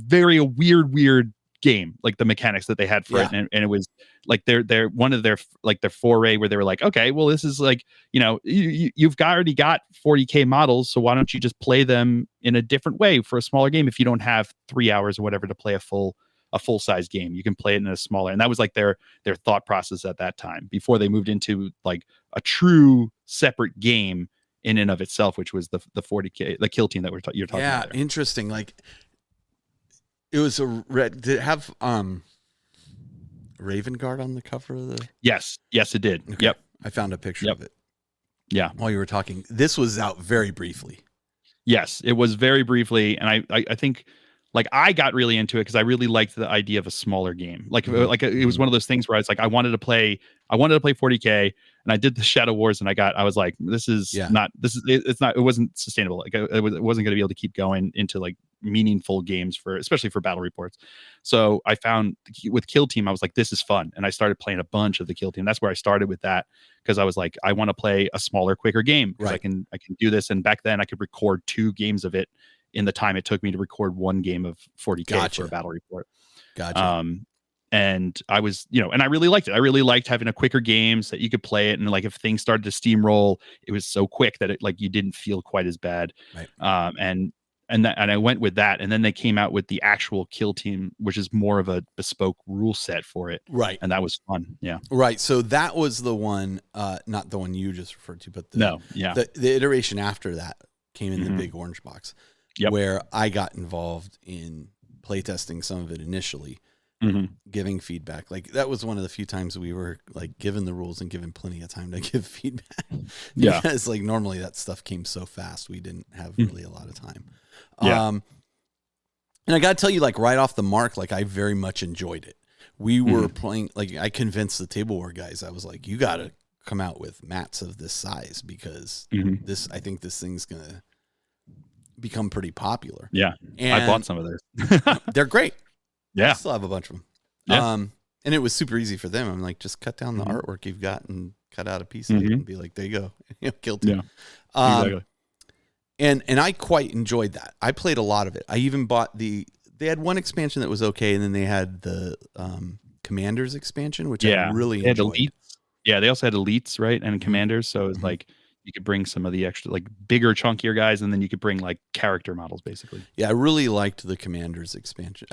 very a weird game, like the mechanics that they had for it, and it was like their one of their like their foray where they were like, okay, well, this is like, you've already got 40K models, so why don't you just play them in a different way for a smaller game? If you don't have 3 hours or whatever to play a full size game, you can play it in a smaller. And that was like their thought process at that time, before they moved into like a true separate game in and of itself, which was the 40K, the Kill Team that you're talking about. Yeah, interesting. Like, it was a red. Did it have Raven Guard on the cover of the? Yes, it did. Okay. Yep, I found a picture of it. Yeah, while you were talking, this was out very briefly. Yes, it was very briefly, and I think like I got really into it because I really liked the idea of a smaller game. Like it was one of those things where I was like, I wanted to play 40K, and I did the Shadow Wars, and I was like, it wasn't sustainable. Like it wasn't going to be able to keep going into like meaningful games especially for battle reports. So I found with Kill Team, I was like, this is fun, and I started playing a bunch of the Kill Team. That's where I started with that, because I was like, I want to play a smaller, quicker game, because I can do this. And back then I could record 2 games of it in the time it took me to record 1 game of 40K for a battle report. Gotcha. And I was, and I really liked it. I really liked having a quicker game so that you could play it. And like, if things started to steamroll, it was so quick that it like, you didn't feel quite as bad. Right. And I went with that. And then they came out with the actual Kill Team, which is more of a bespoke rule set for it. Right. And that was fun. Yeah. Right. So that was the one, not the one you just referred to, but the iteration after that came in the big orange box, where I got involved in playtesting some of it initially. giving feedback. Like that was one of the few times we were like given the rules and given plenty of time to give feedback. Yeah. Because like normally that stuff came so fast, we didn't have really a lot of time. Yeah. And I got to tell you, like right off the mark, like I very much enjoyed it. We were playing, like I convinced the Table War guys. I was like, you got to come out with mats of this size because I think this thing's going to become pretty popular. Yeah. And I bought some of those. they're great. Yeah. I still have a bunch of them. Yeah. And it was super easy for them. I'm like, just cut down the artwork you've got and cut out a piece of it and be like, there you go. Kill team. Yeah. Exactly. And I quite enjoyed that. I played a lot of it. I even bought they had one expansion that was okay, and then they had the Commanders expansion, which I really enjoyed. Elites. Yeah, they also had elites, right? And commanders. So it's like you could bring some of the extra, like bigger, chunkier guys, and then you could bring like character models, basically. Yeah, I really liked the Commanders expansion.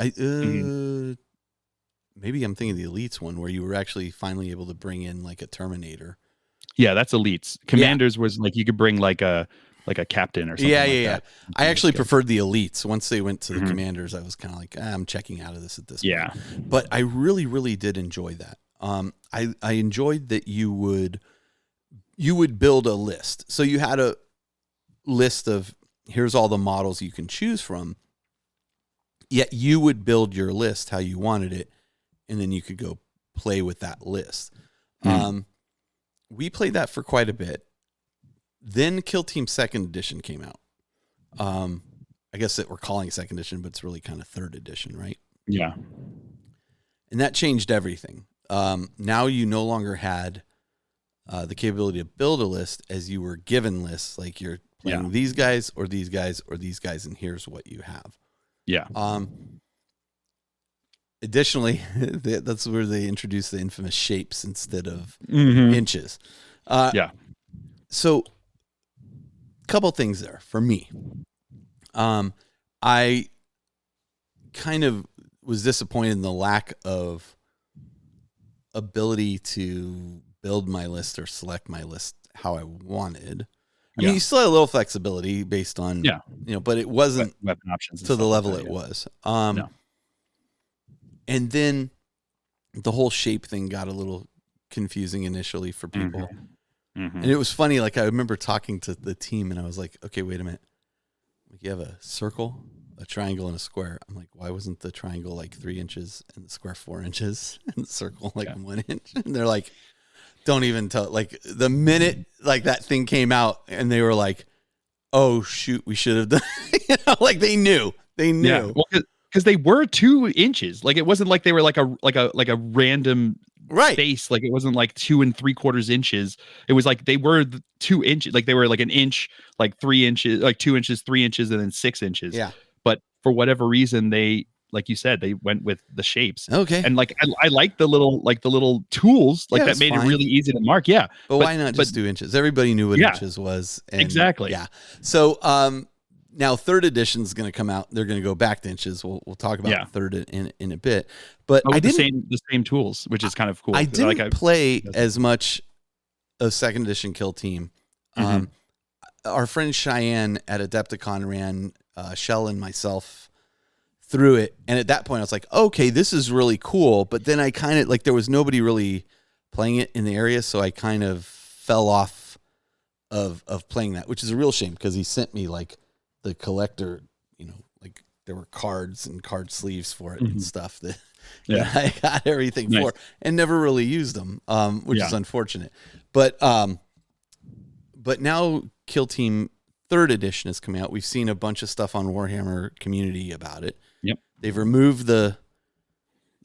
Maybe I'm thinking the elites one where you were actually finally able to bring in like a Terminator. Yeah, that's elites. Commanders was like you could bring like a captain or something. Yeah. I actually preferred the elites. Once they went to the Commanders, I was kind of like, I'm checking out of this at this point. But I really, really did enjoy that. I enjoyed that you would build a list. So you had a list of here's all the models you can choose from. Yet you would build your list how you wanted it, and then you could go play with that list. We played that for quite a bit. Then Kill Team 2nd Edition came out. I guess that we're calling it 2nd Edition, but it's really kind of 3rd Edition, right? Yeah. And that changed everything. Now you no longer had the capability to build a list as you were given lists. Like you're playing these guys or these guys or these guys, and here's what you have. Yeah. Additionally, that's where they introduced the infamous shapes instead of inches. So couple things there for me. I kind of was disappointed in the lack of ability to build my list or select my list how I wanted. I mean, you still had a little flexibility based on, but it wasn't weapon options to the level it was. And then the whole shape thing got a little confusing initially for people. And it was funny. Like I remember talking to the team and I was like, okay, wait a minute. Like you have a circle, a triangle, and a square. I'm like, why wasn't the triangle like 3 inches and the square 4 inches and the circle like 1 inch? And they're like, don't even tell. Like the minute like that thing came out and they were like, oh shoot, we should have done, like they knew. Yeah. Well, because they were 2 inches. Like it wasn't like they were like a random space. Like it wasn't like 2 3/4 inches. It was like they were 2 inches. Like they were like an inch, like 3 inches, like 2 inches, 3 inches, and then 6 inches. Yeah. But for whatever reason, they, like you said, they went with the shapes. Okay. And like I like the little tools like that made it really easy to mark. Yeah. But why not just do inches? Everybody knew what inches was. And exactly. Yeah. So now 3rd edition is going to come out. They're going to go back to inches. We'll talk about 3rd in a bit. But I didn't the same tools, which is kind of cool. I didn't play as much of 2nd edition Kill Team. Our friend Cheyenne at Adepticon ran Shell and myself through it, and at that point I was like, okay, this is really cool. But then I kind of like there was nobody really playing it in the area, so I kind of fell off of playing that, which is a real shame because he sent me like the collector, like there were cards and card sleeves for it and stuff that I got everything for and never really used them, which is unfortunate. But now Kill Team 3rd edition is coming out. We've seen a bunch of stuff on Warhammer community about it. Yep. They've removed the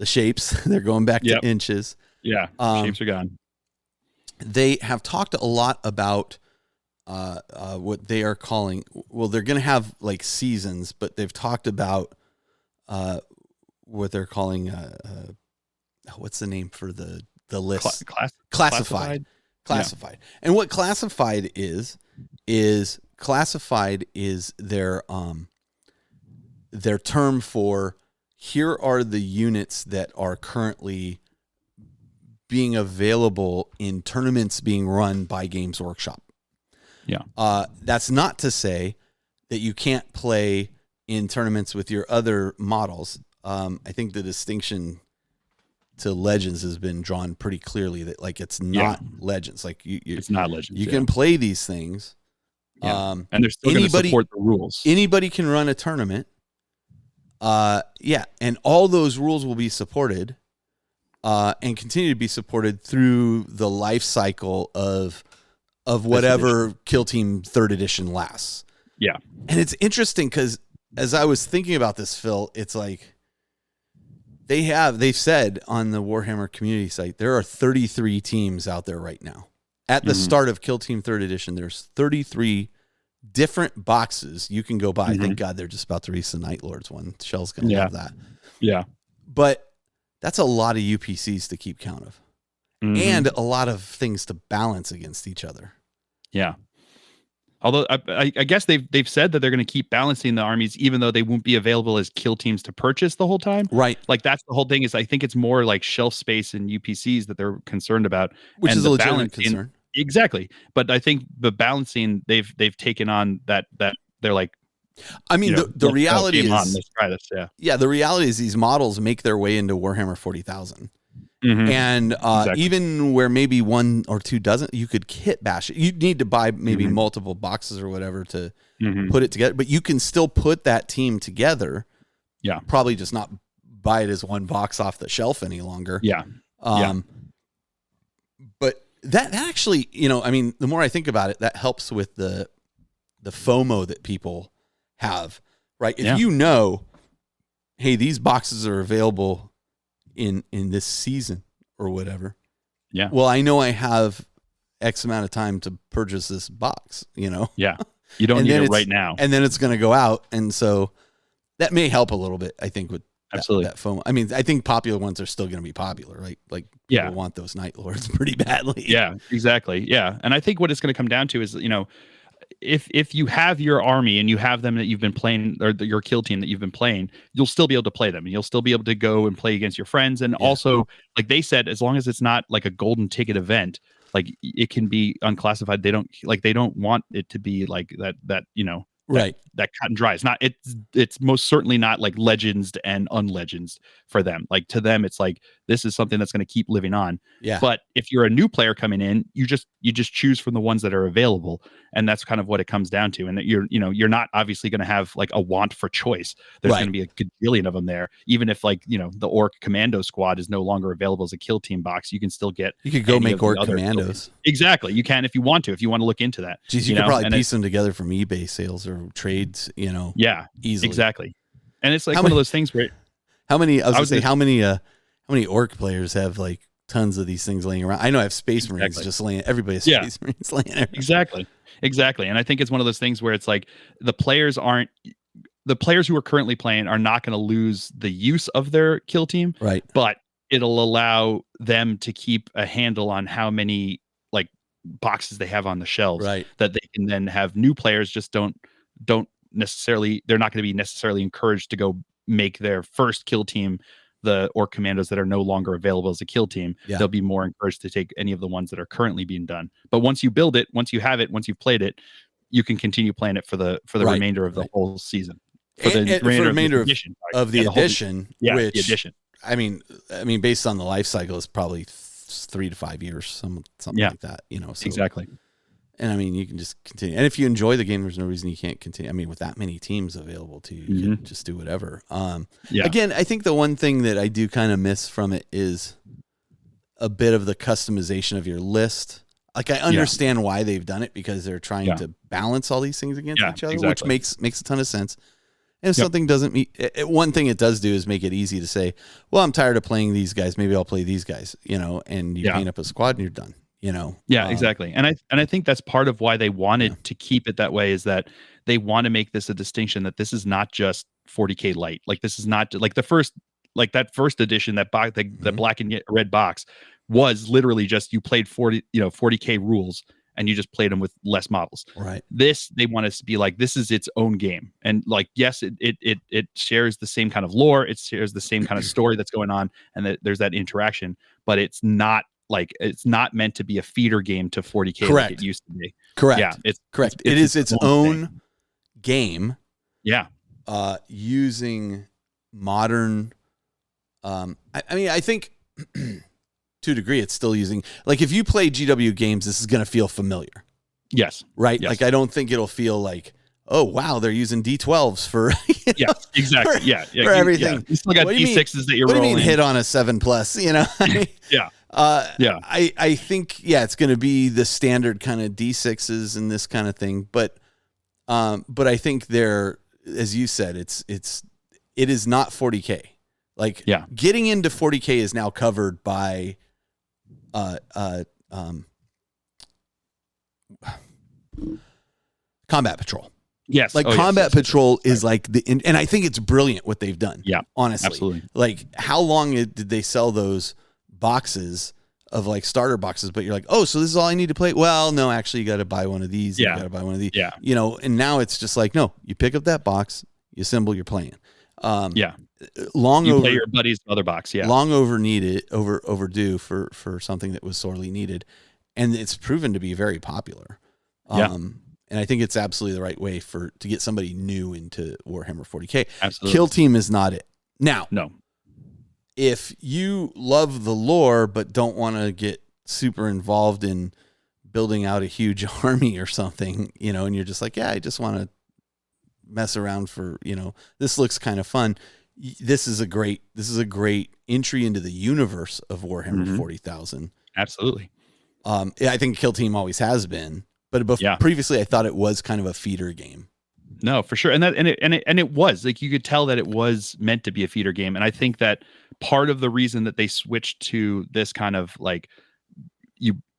shapes. They're going back to inches. Yeah. Shapes are gone. They have talked a lot about what they are calling, well, they're going to have like seasons, but they've talked about what they're calling, what's the name for the list? Classified. Yeah. And what classified is classified is their term for here are the units that are currently being available in tournaments being run by Games Workshop. Yeah. That's not to say that you can't play in tournaments with your other models. I think the distinction to Legends has been drawn pretty clearly that like it's not Legends. Like it's not Legends. You can play these things. Yeah. And they're still going to support the rules. Anybody can run a tournament. And all those rules will be supported and continue to be supported through the life cycle of whatever Kill Team 3rd edition lasts. Yeah. And it's interesting because as I was thinking about this, Phil, it's like they've said on the Warhammer community site, there are 33 teams out there right now. At the start of Kill Team 3rd edition, there's 33 different boxes you can go buy. Thank God they're just about to release the Night Lords one. Shell's going to have that. Yeah. But that's a lot of UPCs to keep count of. And a lot of things to balance against each other. Yeah. Although I guess they've said that they're going to keep balancing the armies, even though they won't be available as kill teams to purchase the whole time. Right. Like that's the whole thing. Is I think it's more like shelf space and UPCs that they're concerned about, which is a legitimate concern. Exactly. But I think the balancing they've taken on that they're like. I mean, the reality is, let's try this. Yeah. The reality is these models make their way into Warhammer 40,000. And even where maybe one or two doesn't, you could kit bash it. You need to buy maybe multiple boxes or whatever to put it together, but you can still put that team together. Yeah. Probably just not buy it as one box off the shelf any longer. Yeah. But that actually, I mean, the more I think about it, that helps with the FOMO that people have, right? If hey, these boxes are available in this season or whatever. Yeah. Well, I know I have X amount of time to purchase this box, Yeah. You don't need it right now. And then it's going to go out. And so that may help a little bit, I think, with absolutely that FOMO. I mean, I think popular ones are still going to be popular, right? Like people want those Night Lords pretty badly. Yeah, exactly. Yeah. And I think what it's going to come down to is, if you have your army and you have them that you've been playing, or your kill team that you've been playing, you'll still be able to play them, and you'll still be able to go and play against your friends. And also, like they said, as long as it's not like a golden ticket event, like it can be unclassified. They don't want it to be like that right. That cut and dry. It's most certainly not like Legends and Unlegends for them. Like to them, it's like, this is something that's going to keep living on. Yeah. But if you're a new player coming in, you just choose from the ones that are available. And that's kind of what it comes down to. And that you're not obviously going to have like a want for choice. There's going to be a gajillion of them there. Even if like, the Orc Commando Squad is no longer available as a kill team box, you can still get. You could go make Orc Commandos. Exactly. You can if you want to look into that. Geez, you could probably piece them together from eBay sales or trades, Yeah, easily. Exactly. And it's like one of those things where how many Orc players have like tons of these things laying around? I know I have Space Marines just laying. Everybody has Space Marines laying around. Exactly. And I think it's one of those things where it's like the players who are currently playing are not going to lose the use of their kill team, right? But it'll allow them to keep a handle on how many like boxes they have on the shelves, right? That they can then have new players just don't necessarily, they're not going to be necessarily encouraged to go make their first kill team the Orc Commandos that are no longer available as a kill team. They'll be more encouraged to take any of the ones that are currently being done. But once you build it, once you have it, once you've played it, you can continue playing it for the remainder of the whole season. For the remainder of the edition, the edition. I mean, based on the life cycle, it's probably 3 to 5 years, something like that. So, exactly. And I mean, you can just continue. And if you enjoy the game, there's no reason you can't continue. I mean, with that many teams available to you, you can just do whatever. Again, I think the one thing that I do kind of miss from it is a bit of the customization of your list. Like I understand why they've done it, because they're trying to balance all these things against each other, which makes a ton of sense. And if something doesn't meet, one thing it does do is make it easy to say, well, I'm tired of playing these guys. Maybe I'll play these guys, and you paint up a squad and you're done. Exactly. And I think that's part of why they wanted to keep it that way, is that they want to make this a distinction that this is not just 40K light. Like this is not like the first, like that first edition, that box, the black and red box was literally just, you played 40K rules and you just played them with less models. Right. This, they want us to be like, this is its own game. And like, yes, it shares the same kind of lore. It shares the same kind of story that's going on. And that there's that interaction, but it's not meant to be a feeder game to 40K. Correct. Like it used to be. Correct. Yeah, it's correct. It is its own game. Yeah. Using modern. I mean, I think to a degree, it's still using, like, if you play GW games, this is going to feel familiar. Yes. Right. Yes. Like, I don't think it'll feel like, oh, wow, they're using D12s for, yeah, exactly. For everything. Yeah. You still got D6s that you're rolling. What do you mean hit on a 7+, you know? Yeah. I think, it's going to be the standard kind of D6s and this kind of thing. But I think they're, as you said, it is not 40K. Like, getting into 40K is now covered by, Combat Patrol. Yes. Like, Combat Patrol is like and I think it's brilliant what they've done. Yeah. Honestly. Absolutely. Like, how long did they sell those boxes of, like, starter boxes? But you're like, oh, so this is all I need to play? Well, no, actually, you got to buy one of these. Yeah. You got to buy one of these. Yeah. You know, and now it's just like, no, you pick up that box, you assemble, you're playing. You play your buddy's other box. Yeah. Long overdue for something that was sorely needed. And it's proven to be very popular. And I think it's absolutely the right way to get somebody new into Warhammer 40K. Absolutely. Kill Team is not it. Now, no. If you love the lore but don't want to get super involved in building out a huge army or something, you know, and you're just like, I just want to mess around for, you know, this looks kind of fun. This is a great entry into the universe of Warhammer 40,000. Absolutely. I think Kill Team always has been. But previously, I thought it was kind of a feeder game. No, for sure, and it was, like, you could tell that it was meant to be a feeder game, and I think that part of the reason that they switched to this kind of, like,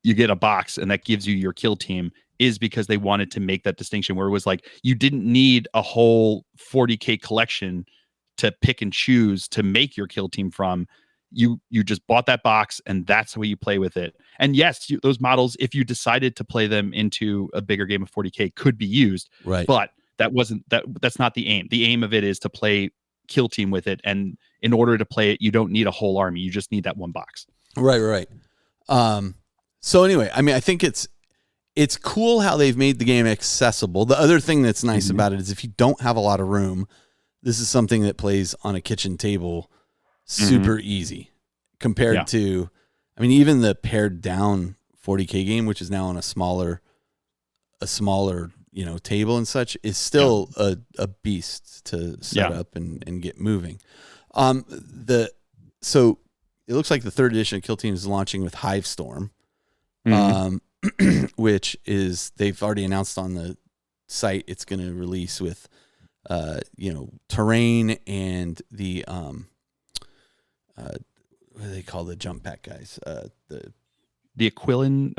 you get a box and that gives you your kill team is because they wanted to make that distinction where it was like you didn't need a whole 40K collection to pick and choose to make your kill team from. You just bought that box and that's the way you play with it. And yes, those models, if you decided to play them into a bigger game of 40K, could be used. Right. But that's not the aim. The aim of it is to play kill team with it. And in order to play it, you don't need a whole army. You just need that one box. Right. So anyway, I mean, I think it's cool how they've made the game accessible. The other thing that's nice about it is if you don't have a lot of room, this is something that plays on a kitchen table super easy compared to, I mean, even the pared down 40K game, which is now on a smaller, you know, table and such, is still a beast to set up and get moving. So it looks like the 3rd edition of Kill Team is launching with Hivestorm, which is, they've already announced on the site it's going to release with, you know, terrain and the what do they call the jump pack guys? The Aquilon,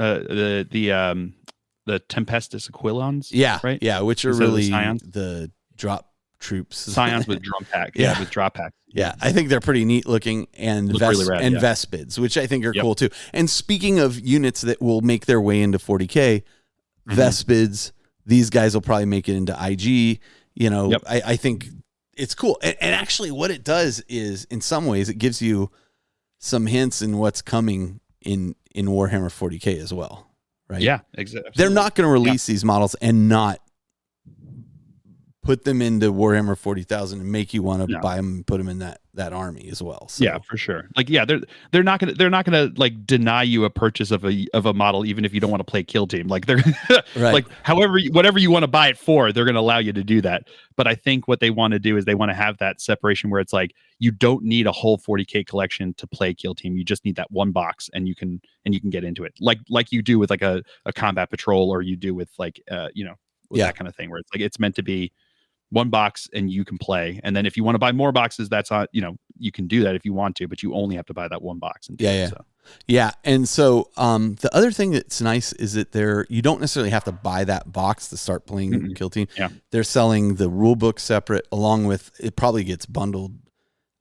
the Tempestus Aquilons. Yeah, right. Yeah, which are really the drop troops. Scions with drum pack. Yeah, with drop packs. Yeah, I think they're pretty neat looking, and really rad, Vespids, which I think are cool too. And speaking of units that will make their way into 40K, Vespids, these guys will probably make it into IG. You know, I think it's cool. And actually what it does is, in some ways, it gives you some hints in what's coming in Warhammer 40K as well, right? Yeah, exactly. They're not going to release these models and not put them into Warhammer 40,000 and make you want to buy them and put them in that army as well. So. Yeah, for sure. Like, they're not gonna like deny you a purchase of a model even if you don't want to play Kill Team. Like, they're like, whatever you want to buy it for, they're going to allow you to do that. But I think what they want to do is they want to have that separation where it's like you don't need a whole 40K collection to play Kill Team. You just need that one box and you can get into it. Like you do with like a Combat Patrol, or you do with like you know, with that kind of thing where it's like it's meant to be one box and you can play. And then if you want to buy more boxes, that's on, you know, you can do that if you want to, but you only have to buy that one box. And Yeah. And so the other thing that's nice is that you don't necessarily have to buy that box to start playing Kill Team. Yeah. They're selling the rule book separate, along with, it probably gets bundled,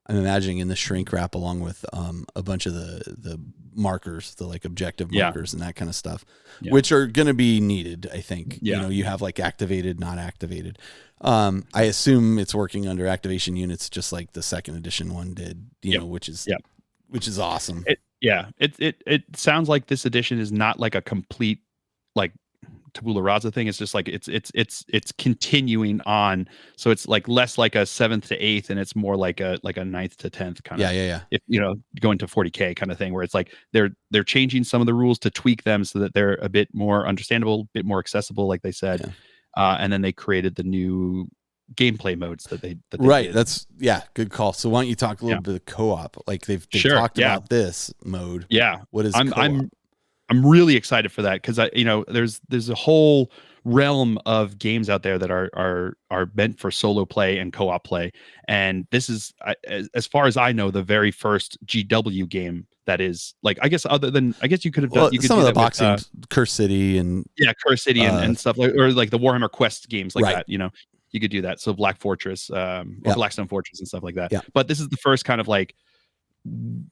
I'm imagining, in the shrink wrap, along with a bunch of the markers, the like objective markers and that kind of stuff, which are going to be needed, I think. You know, you have like activated, not activated. I assume it's working under activation units, just like the 2nd edition one did, you know, which is awesome. It sounds like this edition is not like a complete like tabula rasa thing. It's just like it's continuing on. So it's like less like a 7th to 8th, and it's more like a 9th to 10th kind of. Yeah. If going to 40K kind of thing, where it's like they're changing some of the rules to tweak them so that they're a bit more understandable, a bit more accessible, like they said. And then they created the new gameplay modes that they right did. That's good call. So why don't you talk a little bit of co-op? Like they've talked about this mode. What is co-op? I'm really excited for that, because there's a whole realm of games out there that are meant for solo play and co-op play, and this is, as far as I know, the very first GW game that is like, I guess you could have done some of the boxing Curse City and Curse City and stuff like, or like the Warhammer Quest games like that. You could do that. So Black Fortress, or Blackstone Fortress and stuff like that. But this is the first kind of like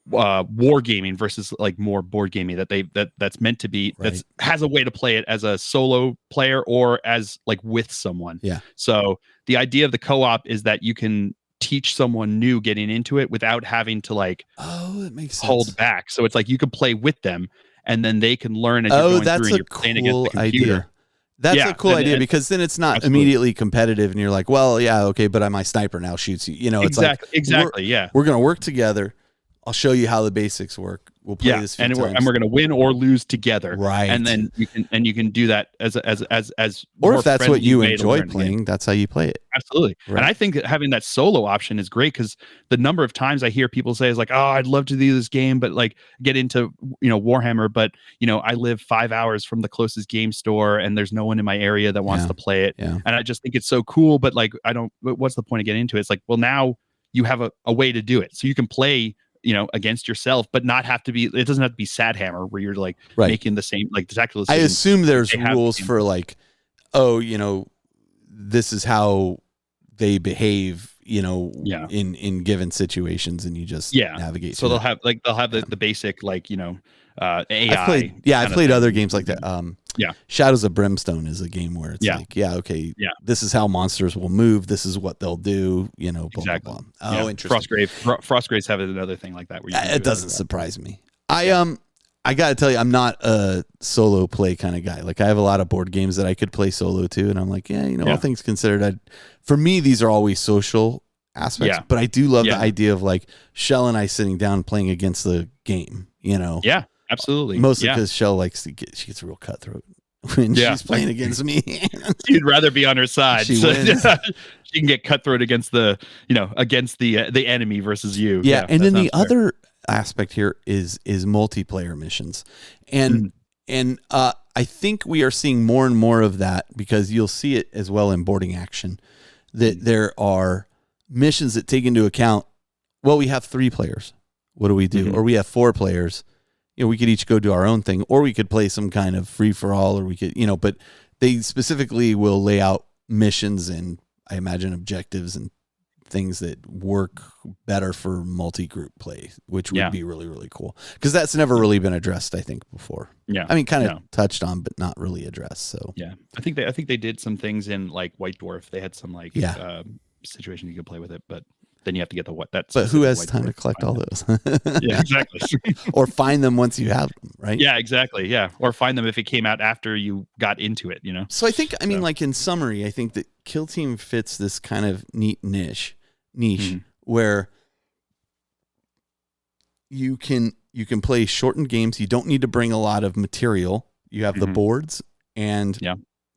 wargaming versus like more board gaming that's meant to be, that's has a way to play it as a solo player or as like with someone. So the idea of the co-op is that you can teach someone new getting into it without having to like that makes sense. Hold back. So it's like you can play with them and then they can learn as you're going through, and you're playing against the computer. Idea. That's a cool idea, because then it's not immediately competitive and you're like, well, yeah, okay, but my sniper now shoots you. It's exactly. We're going to work together. I'll show you how the basics work. We'll play this few times. And we're going to win or lose together. Right. And then you can do that as or if that's what you enjoy playing, that's how you play it. Absolutely. Right. And I think that having that solo option is great, because the number of times I hear people say is like, oh, I'd love to do this game, but like get into, Warhammer, but I live 5 hours from the closest game store and there's no one in my area that wants to play it. And I just think it's so cool, but like, what's the point of getting into it? It's like, well, now you have a way to do it. So you can play against yourself, but not have to be, it doesn't have to be Sadhammer where you're like making the same, like exactly the same. I assume there's rules for like, this is how they behave, in given situations, and you just navigate. So they'll have the basic, like, AI. I've played other games like that. Shadows of Brimstone is a game where it's this is how monsters will move. This is what they'll do. Blah, exactly. Blah, blah. Oh, interesting. Frostgraves have another thing like that. Where it doesn't surprise me. I got to tell you, I'm not a solo play kind of guy. Like I have a lot of board games that I could play solo too, and I'm like, all things considered, for me these are always social aspects. But I do love the idea of like Shell and I sitting down playing against the game. Yeah. Absolutely. Mostly because Shell she gets real cutthroat when she's playing against me. She'd rather be on her side. She wins. She can get cutthroat against the enemy versus you. Yeah. And then the other aspect here is multiplayer missions. And I think we are seeing more and more of that, because you'll see it as well in boarding action, that there are missions that take into account, well, we have 3 players. What do we do? Or we have 4 players. We could each go do our own thing, or we could play some kind of free for all, or we could, but they specifically will lay out missions and I imagine objectives and things that work better for multi-group play, which would be really, really cool. Because that's never really been addressed, I think, before. Yeah. I mean, kind of touched on, but not really addressed. So yeah, I think they did some things in like White Dwarf. They had some like situation you could play with it, but then you have to get the what that's. But who has time to collect all those? Yeah, exactly. Or find them once you have them, right? Yeah, exactly. Yeah, or find them if it came out after you got into it. So I think, like in summary, I think that Kill Team fits this kind of neat niche where you can play shortened games. You don't need to bring a lot of material. You have the boards and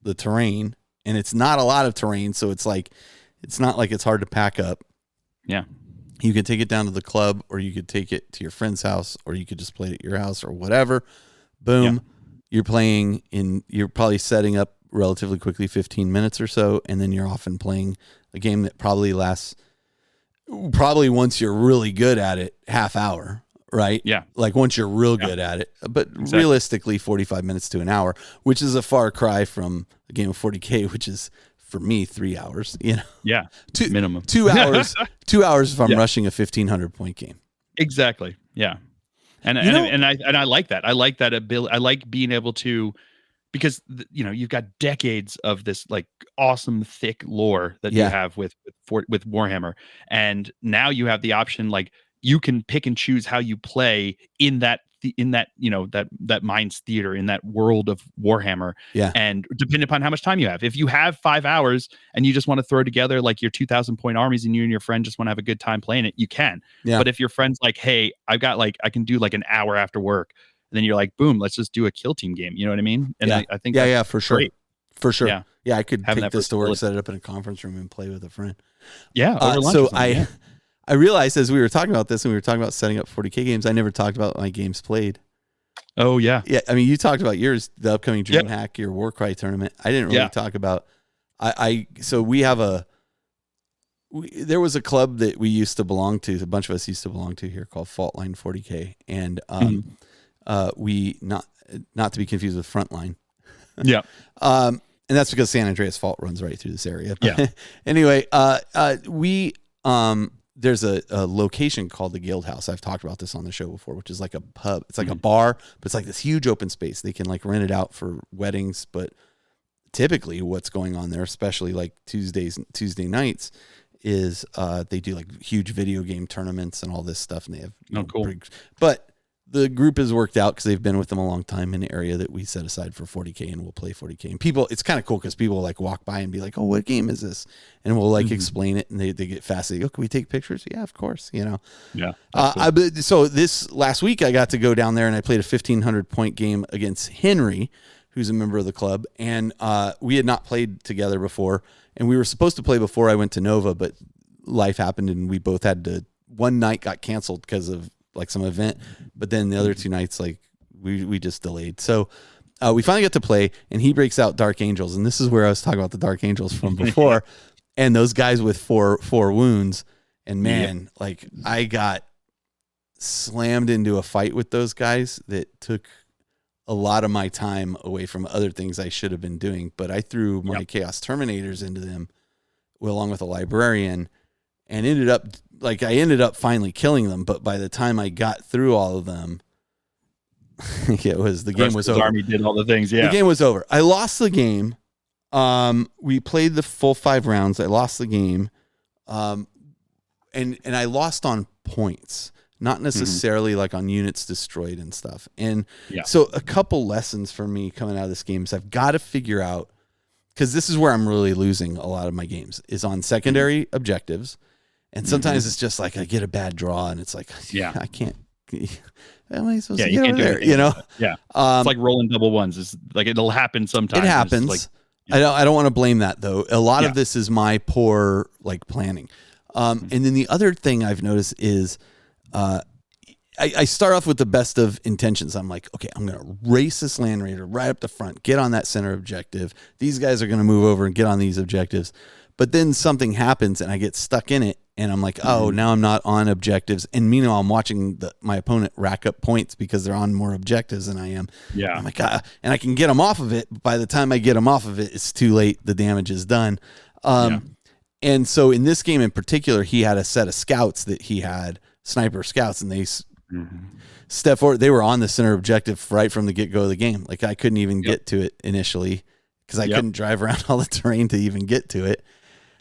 the terrain, and it's not a lot of terrain, so it's not like it's hard to pack up. Yeah. You could take it down to the club, or you could take it to your friend's house, or you could just play it at your house or whatever. Boom. You're you're probably setting up relatively quickly, 15 minutes or so. And then you're often playing a game that probably lasts, once you're really good at it, half hour, right? Yeah. Like once you're real good at it, but realistically 45 minutes to an hour, which is a far cry from a game of 40K, which is, for me, 3 hours, Yeah. Minimum 2 hours, 2 hours if I'm rushing a 1,500 point game. Exactly. Yeah. And I like that. I like that ability. I like being able to, because you've got decades of this like awesome thick lore that you have with Warhammer. And now you have the option, like you can pick and choose how you play in that in that, that mind's theater, in that world of Warhammer. Yeah. And depending upon how much time you have, if you have 5 hours and you just want to throw together like your 2,000 point armies and you and your friend just want to have a good time playing it, you can. Yeah. But if your friend's like, hey, I've got I can do like an hour after work, and then you're like, boom, let's just do a kill team game. You know what I mean? And I think for sure. great. For sure. Yeah. Yeah, I could Having take this to work, set it up in a conference room, and play with a friend. Yeah. Over lunch so I realized as we were talking about this and we were talking about setting up 40K games, I never talked about my games played. Oh, yeah. Yeah, I mean, you talked about yours, the upcoming DreamHack, your Warcry tournament. I didn't really talk about. So we have there was a club that we used to belong to. A bunch of us used to belong to here called Faultline 40K, and we not to be confused with Frontline. Yeah. And that's because San Andreas Fault runs right through this area. But yeah. Anyway, there's a location called the Guild House. I've talked about this on the show before, which is like a pub. It's like a bar, but it's like this huge open space. They can like rent it out for weddings, but typically what's going on there, especially like Tuesday nights, is they do like huge video game tournaments and all this stuff, and they have cool. But the group has worked out because they've been with them a long time in an area that we set aside for 40K, and we'll play 40K. And people, it's kind of cool because people like walk by and be like, "Oh, what game is this?" And we'll like explain it, and they get fascinated. Oh, can we take pictures? Yeah, of course. Yeah. Cool. So this last week I got to go down there and I played a 1,500 point game against Henry, who's a member of the club, and we had not played together before, and we were supposed to play before I went to Nova, but life happened and we both had to. One night got canceled because of like some event, but then the other 2 nights, like we just delayed. So we finally got to play, and he breaks out Dark Angels, and this is where I was talking about the Dark Angels from before, and those guys with four wounds, and man, like I got slammed into a fight with those guys that took a lot of my time away from other things I should have been doing, but I threw my Chaos Terminators into them along with a librarian, and ended up finally killing them. But by the time I got through all of them, the game was over. Army did all the things. Yeah, the game was over. I lost the game. We played the full 5 rounds. I lost the game, and I lost on points, not necessarily like on units destroyed and stuff. And so a couple lessons for me coming out of this game is I've got to figure out, because this is where I'm really losing a lot of my games, is on secondary objectives. And sometimes it's just like I get a bad draw and it's like, I can't. How am I supposed to get over there? You know? Yeah. It's like rolling double ones. It's like it'll happen sometimes. It happens. Like, I don't want to blame that though. A lot of this is my poor like planning. And then the other thing I've noticed is I start off with the best of intentions. I'm like, okay, I'm going to race this Land Raider right up the front, get on that center objective. These guys are going to move over and get on these objectives. But then something happens and I get stuck in it. And I'm like, oh, now I'm not on objectives. And meanwhile, I'm watching my opponent rack up points because they're on more objectives than I am. Yeah. I'm like, and I can get them off of it. But by the time I get them off of it, it's too late. The damage is done. And so in this game in particular, he had a set of scouts that he had, sniper scouts, and they stepped forward. They were on the center objective right from the get-go of the game. Like I couldn't even get to it initially because I couldn't drive around all the terrain to even get to it.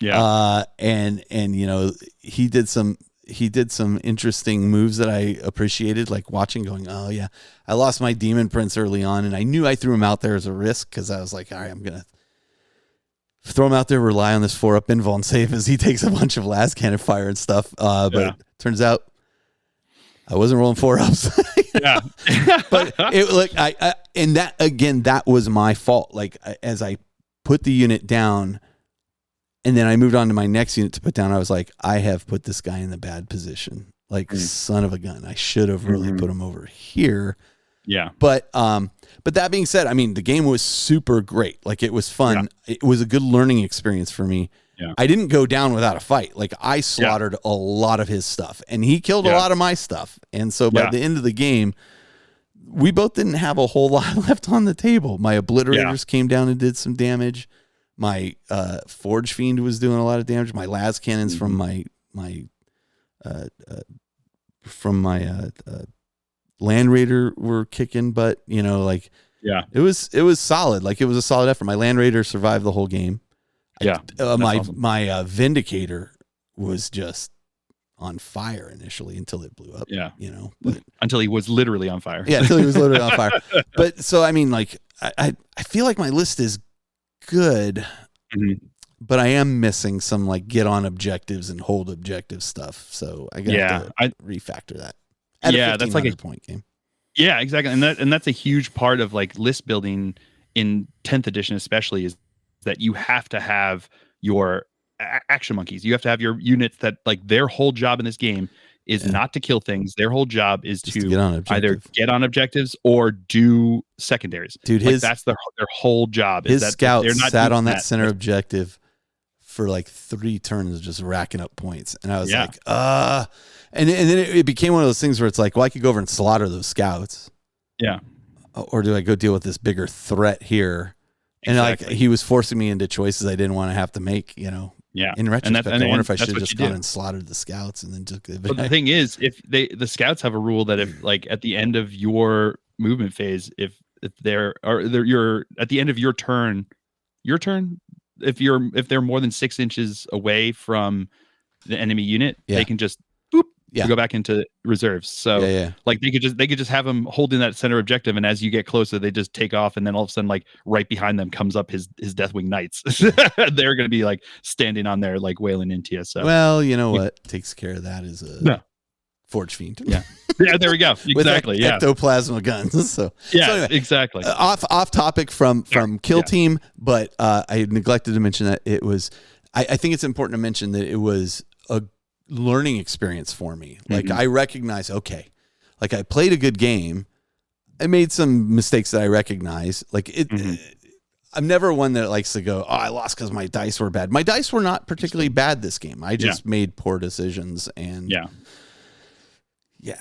Yeah. And you know, he did some interesting moves that I appreciated, like watching, going, oh yeah, I lost my Demon Prince early on, and I knew I threw him out there as a risk because I was like, all right, I'm gonna throw him out there, rely on this 4-up invul and save as he takes a bunch of las cannon fire and stuff. But turns out I wasn't rolling 4-ups. But and that again, that was my fault. Like as I put the unit down. And then I moved on to my next unit to put down. I was like, I have put this guy in the bad position. Like, son of a gun. I should have really put him over here. Yeah. But that being said, I mean, the game was super great. Like, it was fun. Yeah. It was a good learning experience for me. Yeah. I didn't go down without a fight. Like, I slaughtered a lot of his stuff. And he killed a lot of my stuff. And so by the end of the game, we both didn't have a whole lot left on the table. My obliterators came down and did some damage. My Forge Fiend was doing a lot of damage. My las cannons from my Land Raider were kicking butt. You know, like it was solid. Like it was a solid effort. My Land Raider survived the whole game. Yeah, my Vindicator was just on fire initially until it blew up. Yeah. But until he was literally on fire. Yeah, until he was literally on fire. But so, I mean, like, I feel like my list is good, but I am missing some like get on objectives and hold objective stuff. So I got to refactor that. That's like a point game. Yeah, exactly. And that's a huge part of like list building in 10th edition, especially, is that you have to have your action monkeys. You have to have your units that like their whole job in this game is not to kill things. Their whole job is to either get on objectives or do secondaries. Dude, like that's their whole job. His scouts sat on that center objective for like 3 turns, just racking up points. And I was like, and then it became one of those things where it's like, well, I could go over and slaughter those scouts. Yeah. Or do I go deal with this bigger threat here? And like he was forcing me into choices I didn't want to have to make, Yeah. In retrospect, I wonder if I should have just gone and slaughtered the scouts and then took the. But the thing is, if the scouts have a rule that if like at the end of your movement phase, if you're at the end of your turn, if they're more than 6 inches away from the enemy unit, they can just go back into reserves. So like they could just have him holding that center objective, and as you get closer, they just take off, and then all of a sudden, like right behind them comes up his Deathwing Knights. They're going to be like standing on there, like wailing into you. So well, you know what takes care of that is a Forge Fiend. Yeah, there we go. Exactly. With ectoplasma guns. So anyway, exactly. Off topic from Kill Team, but I neglected to mention that it was. I think it's important to mention that it was a learning experience for me. Like I recognize, okay, like I played a good game. I made some mistakes that I recognize. Like I'm never one that likes to go, oh, I lost because my dice were bad. My dice were not particularly bad this game. I just made poor decisions and and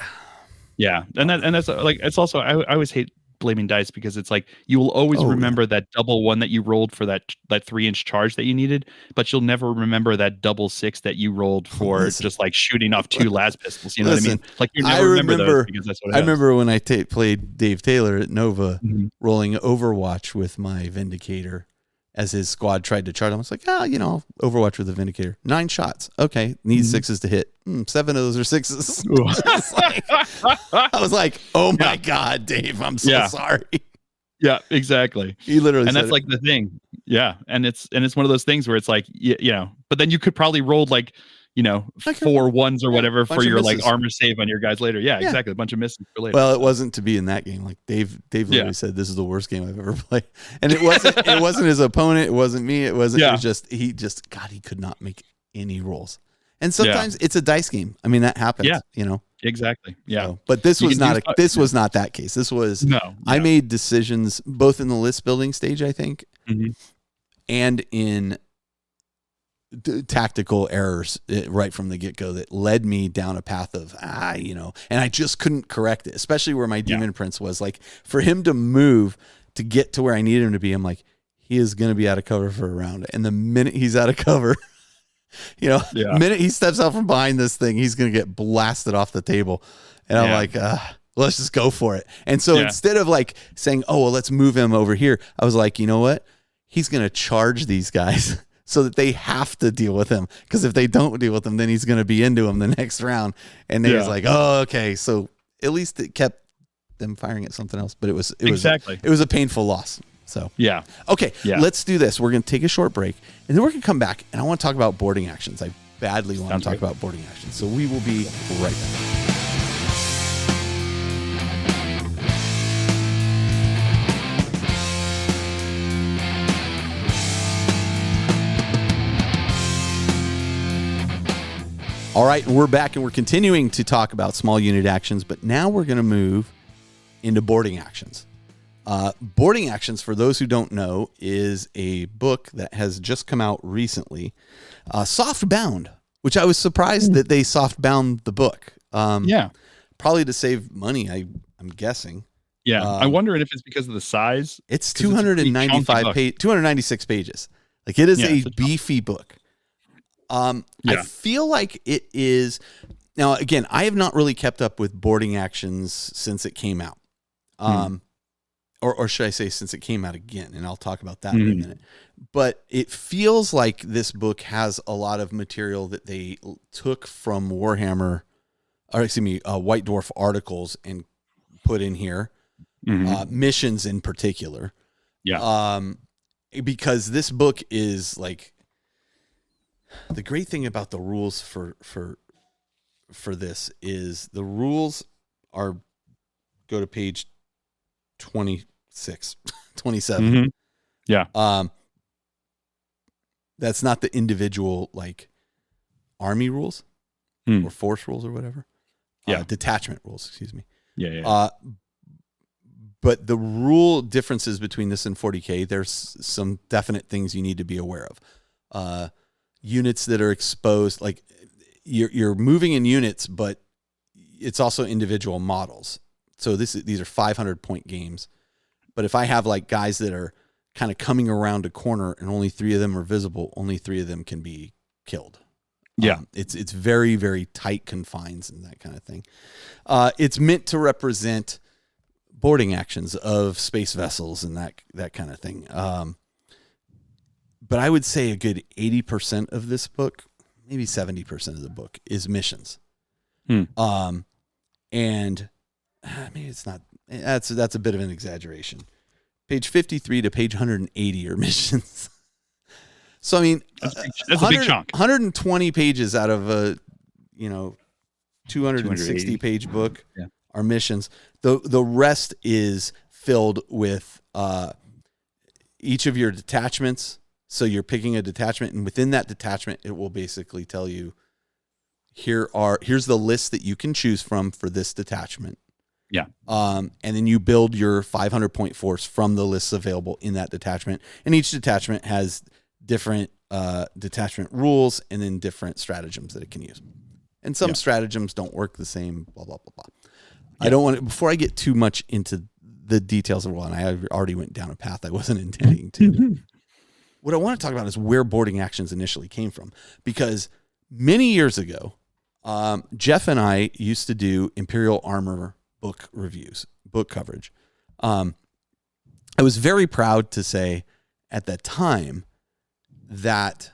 that's like, it's also, I always hate blaming dice, because it's like you will always remember that double 1 that you rolled for that 3-inch charge that you needed, but you'll never remember that double 6 that you rolled for just like shooting off 2 las pistols. You know what I mean? Like you never remember those, because that's what it I remember when I played Dave Taylor at Nova, rolling Overwatch with my Vindicator as his squad tried to charge. I was like, Overwatch with the Vindicator, 9 shots. Okay, needs 6s to hit. 7 of those are 6s. I was like, oh my God, Dave, I'm so sorry. Yeah, exactly. He literally, and that's like the thing. Yeah, and it's one of those things where it's like, but then you could probably roll like 4 1s or whatever for your like armor save on your guys later. Yeah, exactly. A bunch of misses for later. Well, it wasn't to be in that game. Like Dave literally said, this is the worst game I've ever played. And it wasn't his opponent. It wasn't me. It wasn't, it was just, he could not make any rolls. And sometimes it's a dice game. I mean, that happens, Exactly. Yeah. So, but this was not that case. This was, I made decisions both in the list building stage, I think, and in tactical errors right from the get-go that led me down a path of and I just couldn't correct it, especially where my Demon Prince was. Like, for him to move to get to where I needed him to be, I'm like, he is going to be out of cover for a round, and the minute he's out of cover, the minute he steps out from behind this thing, he's going to get blasted off the table. And I'm like, let's just go for it. And so instead of like saying, oh, well, let's move him over here, I was like, you know what, he's going to charge these guys so that they have to deal with him, because if they don't deal with him, then he's going to be into him the next round. And they was like, oh, okay. So at least it kept them firing at something else, but it was a painful loss. So okay, let's do this. We're going to take a short break, and then we're going to come back, and I want to talk about boarding actions. I badly want to talk about boarding actions. So we will be right back. All right, we're back, and we're continuing to talk about small unit actions, but now we're going to move into boarding actions. Boarding actions, for those who don't know, is a book that has just come out recently, soft bound, which I was surprised that they soft bound the book. Probably to save money, I'm guessing. Yeah, I'm wondering if it's because of the size. It's 296 pages. Like, it is a beefy book. I feel like it is. Now, again, I have not really kept up with boarding actions since it came out. or should I say, since it came out again, and I'll talk about that in a minute. But it feels like this book has a lot of material that they took from Warhammer, or excuse me, White Dwarf articles and put in here, missions in particular. Yeah. Because this book is like, the great thing about the rules for this is the rules are, go to page 26, 27. Yeah. That's not the individual like army rules or force rules or whatever. Yeah. Detachment rules, excuse me. Yeah. But the rule differences between this and 40K, there's some definite things you need to be aware of. Units that are exposed, like you're moving in units, but it's also individual models. So these are 500-point games. But if I have like guys that are kind of coming around a corner and only 3 of them are visible, only 3 of them can be killed. Yeah. It's very, very tight confines and that kind of thing. It's meant to represent boarding actions of space vessels and that kind of thing. But I would say a good 80% of this book, maybe 70% of the book, is missions. And maybe it's not. That's a bit of an exaggeration. Page 53 to page 180 are missions. So I mean, that's a big chunk. 120 pages out of a 260 page book are missions. The rest is filled with each of your detachments. So you're picking a detachment, and within that detachment, it will basically tell you, here's the list that you can choose from for this detachment. Yeah. And then you build your 500-point force from the lists available in that detachment. And each detachment has different detachment rules and then different stratagems that it can use. And some stratagems don't work the same, blah, blah, blah, blah. I don't want to, before I get too much into the details of the rule, and I already went down a path I wasn't intending to. What I want to talk about is where boarding actions initially came from. Because many years ago, Jeff and I used to do Imperial Armor book reviews, book coverage. I was very proud to say at that time that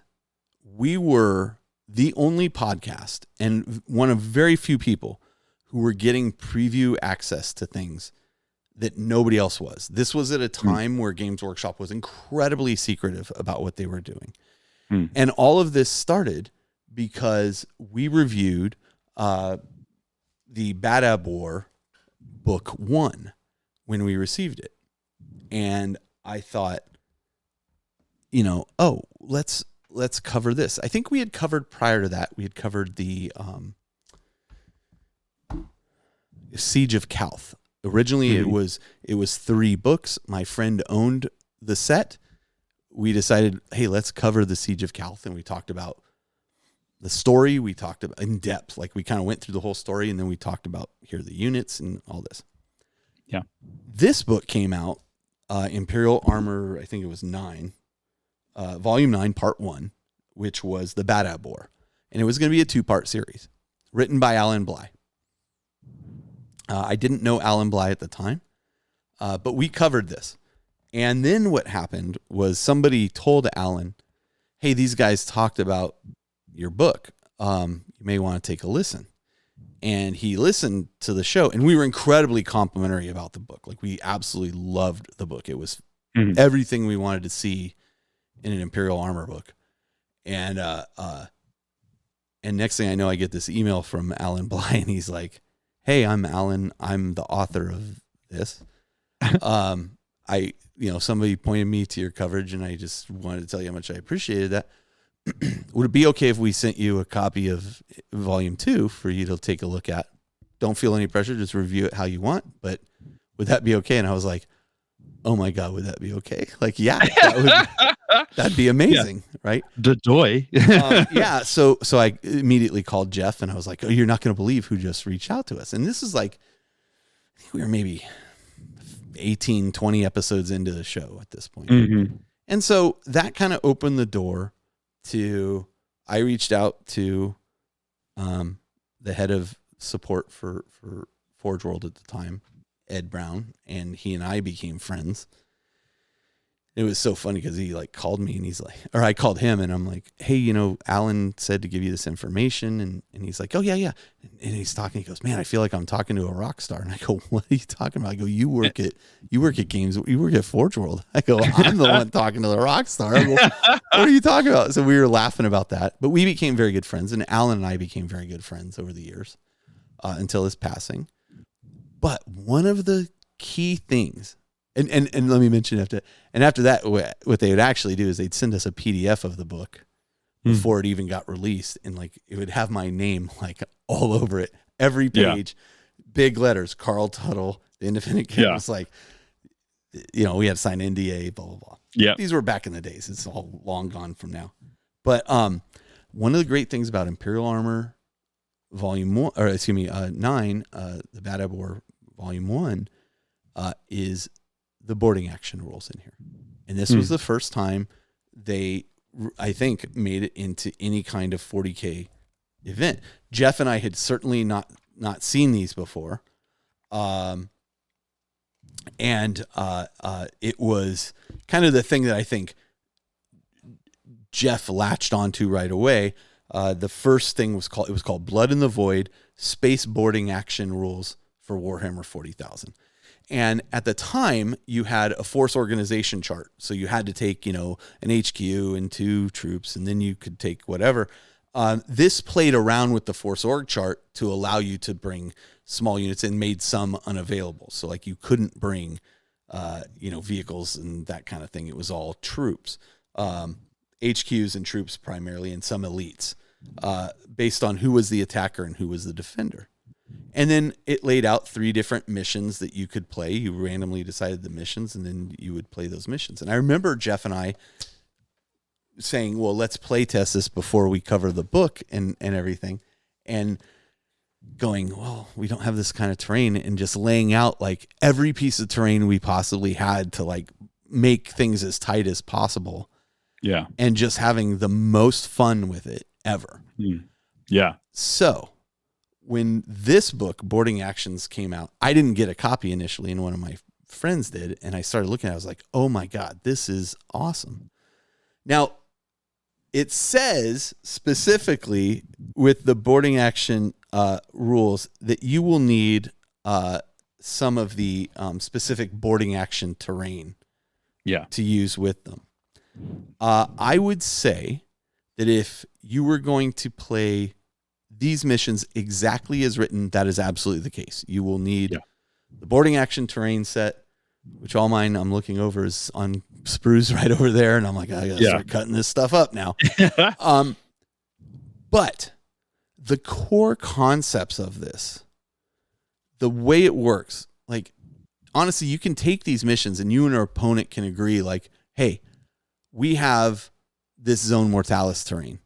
we were the only podcast and one of very few people who were getting preview access to things that nobody else was. This was at a time where Games Workshop was incredibly secretive about what they were doing. And all of this started because we reviewed the Badab War book 1 when we received it. And I thought, let's cover this. I think we had covered prior to that. We had covered the Siege of Calth. Originally, it was 3 books. My friend owned the set. We decided, hey, let's cover the Siege of Calth, and we talked about the story. We talked about in depth, like we kind of went through the whole story, and then we talked about here are the units and all this. Yeah, this book came out, Imperial Armor. I think it was 9, Volume 9, Part 1, which was the Badab War, and it was going to be a 2-part series, written by Alan Bly. I didn't know Alan Bly at the time, but we covered this. And then what happened was somebody told Alan, hey, these guys talked about your book. You may want to take a listen. And he listened to the show, and we were incredibly complimentary about the book. Like, we absolutely loved the book. It was everything we wanted to see in an Imperial Armor book. And next thing I know, I get this email from Alan Bly, and he's like, hey, I'm Alan. I'm the author of this. Somebody pointed me to your coverage, and I just wanted to tell you how much I appreciated that. Would it be okay if we sent you a copy of Volume 2 for you to take a look at? Don't feel any pressure. Just review it how you want. But would that be okay? And I was like, oh my God, would that be okay? Like, yeah, that'd be amazing. Yeah. Right. The joy. Yeah. So I immediately called Jeff, and I was like, oh, you're not going to believe who just reached out to us. And this is like, I think we were maybe 18, 20 episodes into the show at this point. And so that kind of opened the door to, I reached out to the head of support for Forge World at the time, Ed Brown, and he and I became friends. It was so funny because he like called me and he's like, or I called him and I'm like, hey, you know, Alan said to give you this information. And he's like, oh yeah, yeah. And he's talking, he goes, man, I feel like I'm talking to a rock star. And I go, what are you talking about? I go, you work at games, you work at Forge World. I go, I'm the one talking to the rock star. I go, what are you talking about? So we were laughing about that, but we became very good friends, and Alan and I became very good friends over the years until his passing. But one of the key things, and let me mention after that, what they would actually do is they'd send us a PDF of the book before it even got released, and like it would have my name like all over it, every page, big letters, Carl Tuttle, the Independent Game. Was like, you know, we had to sign NDA, blah blah blah. Yeah, these were back in the days. It's all long gone from now. But one of the great things about Imperial Armor Volume 1, or excuse me, 9, the Bad Ebb War Volume 1, is the boarding action rules in here. And this was the first time they, I think, made it into any kind of 40K event. Jeff and I had certainly not seen these before. And it was kind of the thing that I think Jeff latched onto right away. The first thing was called Blood in the Void, Space Boarding Action Rules for Warhammer 40,000. And at the time, you had a force organization chart. So you had to take, you know, an HQ and 2 troops, and then you could take whatever. This played around with the force org chart to allow you to bring small units and made some unavailable. So like you couldn't bring, you know, vehicles and that kind of thing. It was all troops, HQs and troops primarily, and some elites, based on who was the attacker and who was the defender. And then it laid out 3 different missions that you could play. You randomly decided the missions, and then you would play those missions. And I remember Jeff and I saying, well, let's play test this before we cover the book and everything. And going, well, we don't have this kind of terrain, and just laying out like every piece of terrain we possibly had to like make things as tight as possible. Yeah. And just having the most fun with it ever. Yeah. So when this book, Boarding Actions, came out, I didn't get a copy initially, and one of my friends did. And I started looking at it. I was like, oh my God, this is awesome. Now, it says specifically with the boarding action rules that you will need some of the specific boarding action terrain to use with them. I would say that if you were going to play these missions exactly as written, that is absolutely the case. You will need the boarding action terrain set, which all mine I'm looking over is on sprues right over there. And I'm like, I gotta start cutting this stuff up now. But the core concepts of this, the way it works, like, honestly, you can take these missions and you and your opponent can agree, like, hey, we have this Zone Mortalis terrain.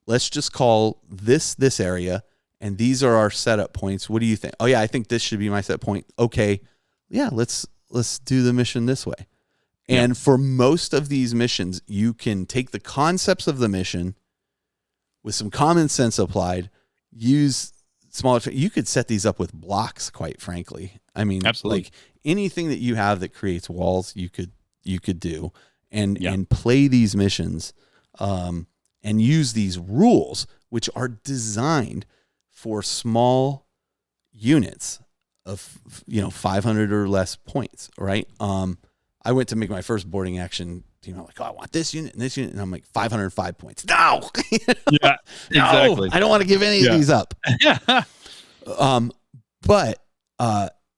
Let's just call this area, and these are our setup points. What do you think? Oh yeah, I think this should be my set point. Okay, yeah, let's do the mission this way. And for most of these missions, you can take the concepts of the mission with some common sense applied, use smaller. You could set these up with blocks, quite frankly. I mean, absolutely, like anything that you have that creates walls, you could do and play these missions. And use these rules, which are designed for small units of 500 or less points, right? I went to make my first boarding action team. I'm like, oh, I want this unit and this unit, and I'm like 505 points. No, yeah, exactly. No, I don't want to give any of these up. But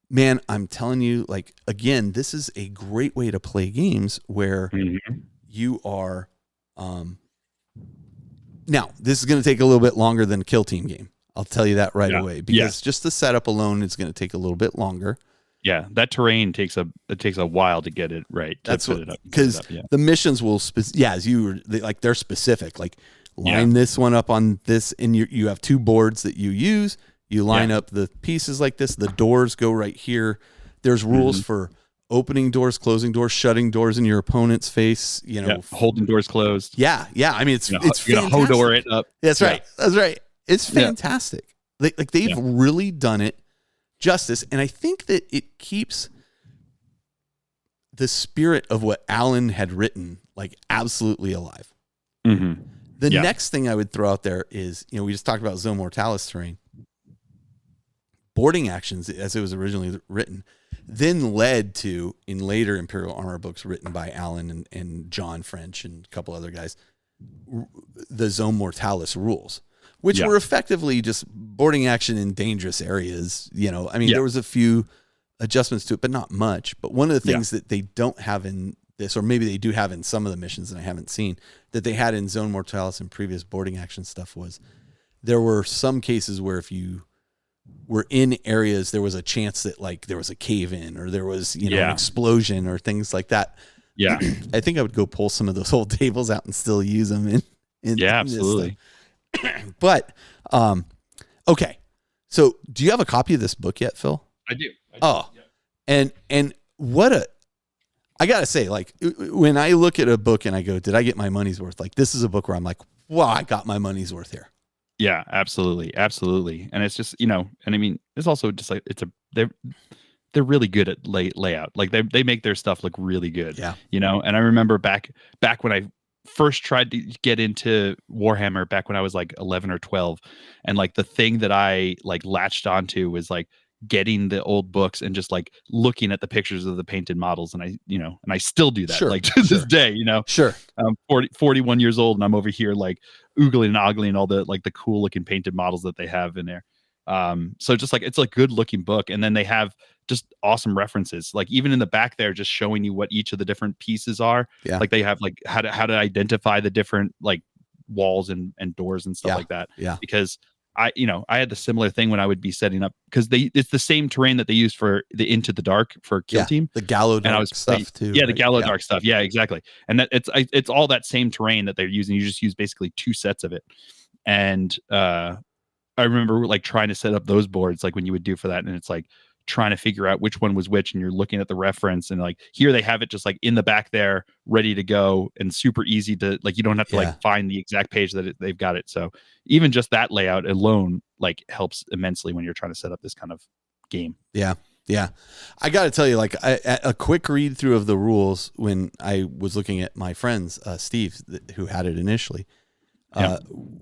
man, I'm telling you, like, again, this is a great way to play games where you are. Now, this is going to take a little bit longer than a kill team game. I'll tell you that right away, because just the setup alone is going to take a little bit longer. Yeah, that terrain takes a while to get it right. That's what, because the missions will, as you were, they're specific. Like, line this one up on this, and you have 2 boards that you use. You line up the pieces like this. The doors go right here. There's rules for opening doors, closing doors, shutting doors in your opponent's face, holding doors closed. Yeah. I mean, it's fantastic. Hodor it up. That's right. That's right. It's fantastic. They've really done it justice, and I think that it keeps the spirit of what Alan had written like absolutely alive. Mm-hmm. The next thing I would throw out there is, we just talked about Zone Mortalis terrain. Boarding actions, as it was originally written, then led to, in later Imperial Armor books written by Alan and John French and a couple other guys, the Zone Mortalis rules, which were effectively just boarding action in dangerous areas. There was a few adjustments to it, but not much. But one of the things that they don't have in this, or maybe they do have in some of the missions that I haven't seen, that they had in Zone Mortalis and previous boarding action stuff, was there were some cases where if you were in areas, there was a chance that like there was a cave in, or there was, an explosion or things like that. Yeah. I think I would go pull some of those old tables out and still use them in absolutely. But, okay. So do you have a copy of this book yet, Phil? I do. Oh, yeah. And I gotta say, like, when I look at a book and I go, did I get my money's worth? Like, this is a book where I'm like, wow, I got my money's worth here. Yeah, absolutely. Absolutely. And it's just, and I mean, it's also just like, they're really good at layout. Like they make their stuff look really good. Yeah. And I remember back when I first tried to get into Warhammer, back when I was like 11 or 12, and like the thing that I like latched onto was like getting the old books and just like looking at the pictures of the painted models. And I still do that like to this day, Sure. I'm 41 years old and I'm over here like oogling and ogling all the like the cool looking painted models that they have in there. So just like, it's a good looking book. And then they have just awesome references, like even in the back there, just showing you what each of the different pieces are. Yeah. Like they have like how to identify the different like walls and doors and stuff like that. Yeah. Because I had the similar thing when I would be setting up, because it's the same terrain that they use for the Into the Dark for Kill Team. The Gallo Dark stuff too. Yeah, right? The Gallo Dark stuff. Yeah, exactly. And that it's all that same terrain that they're using. You just use basically 2 sets of it. And I remember like trying to set up those boards, like when you would do for that, and it's like trying to figure out which one was which, and you're looking at the reference, and like here they have it just like in the back there ready to go and super easy to like, you don't have to like find the exact page that they've got it. So even just that layout alone like helps immensely when you're trying to set up this kind of game. Yeah I gotta tell you, like a quick read through of the rules when I was looking at my friends, Steve, who had it initially.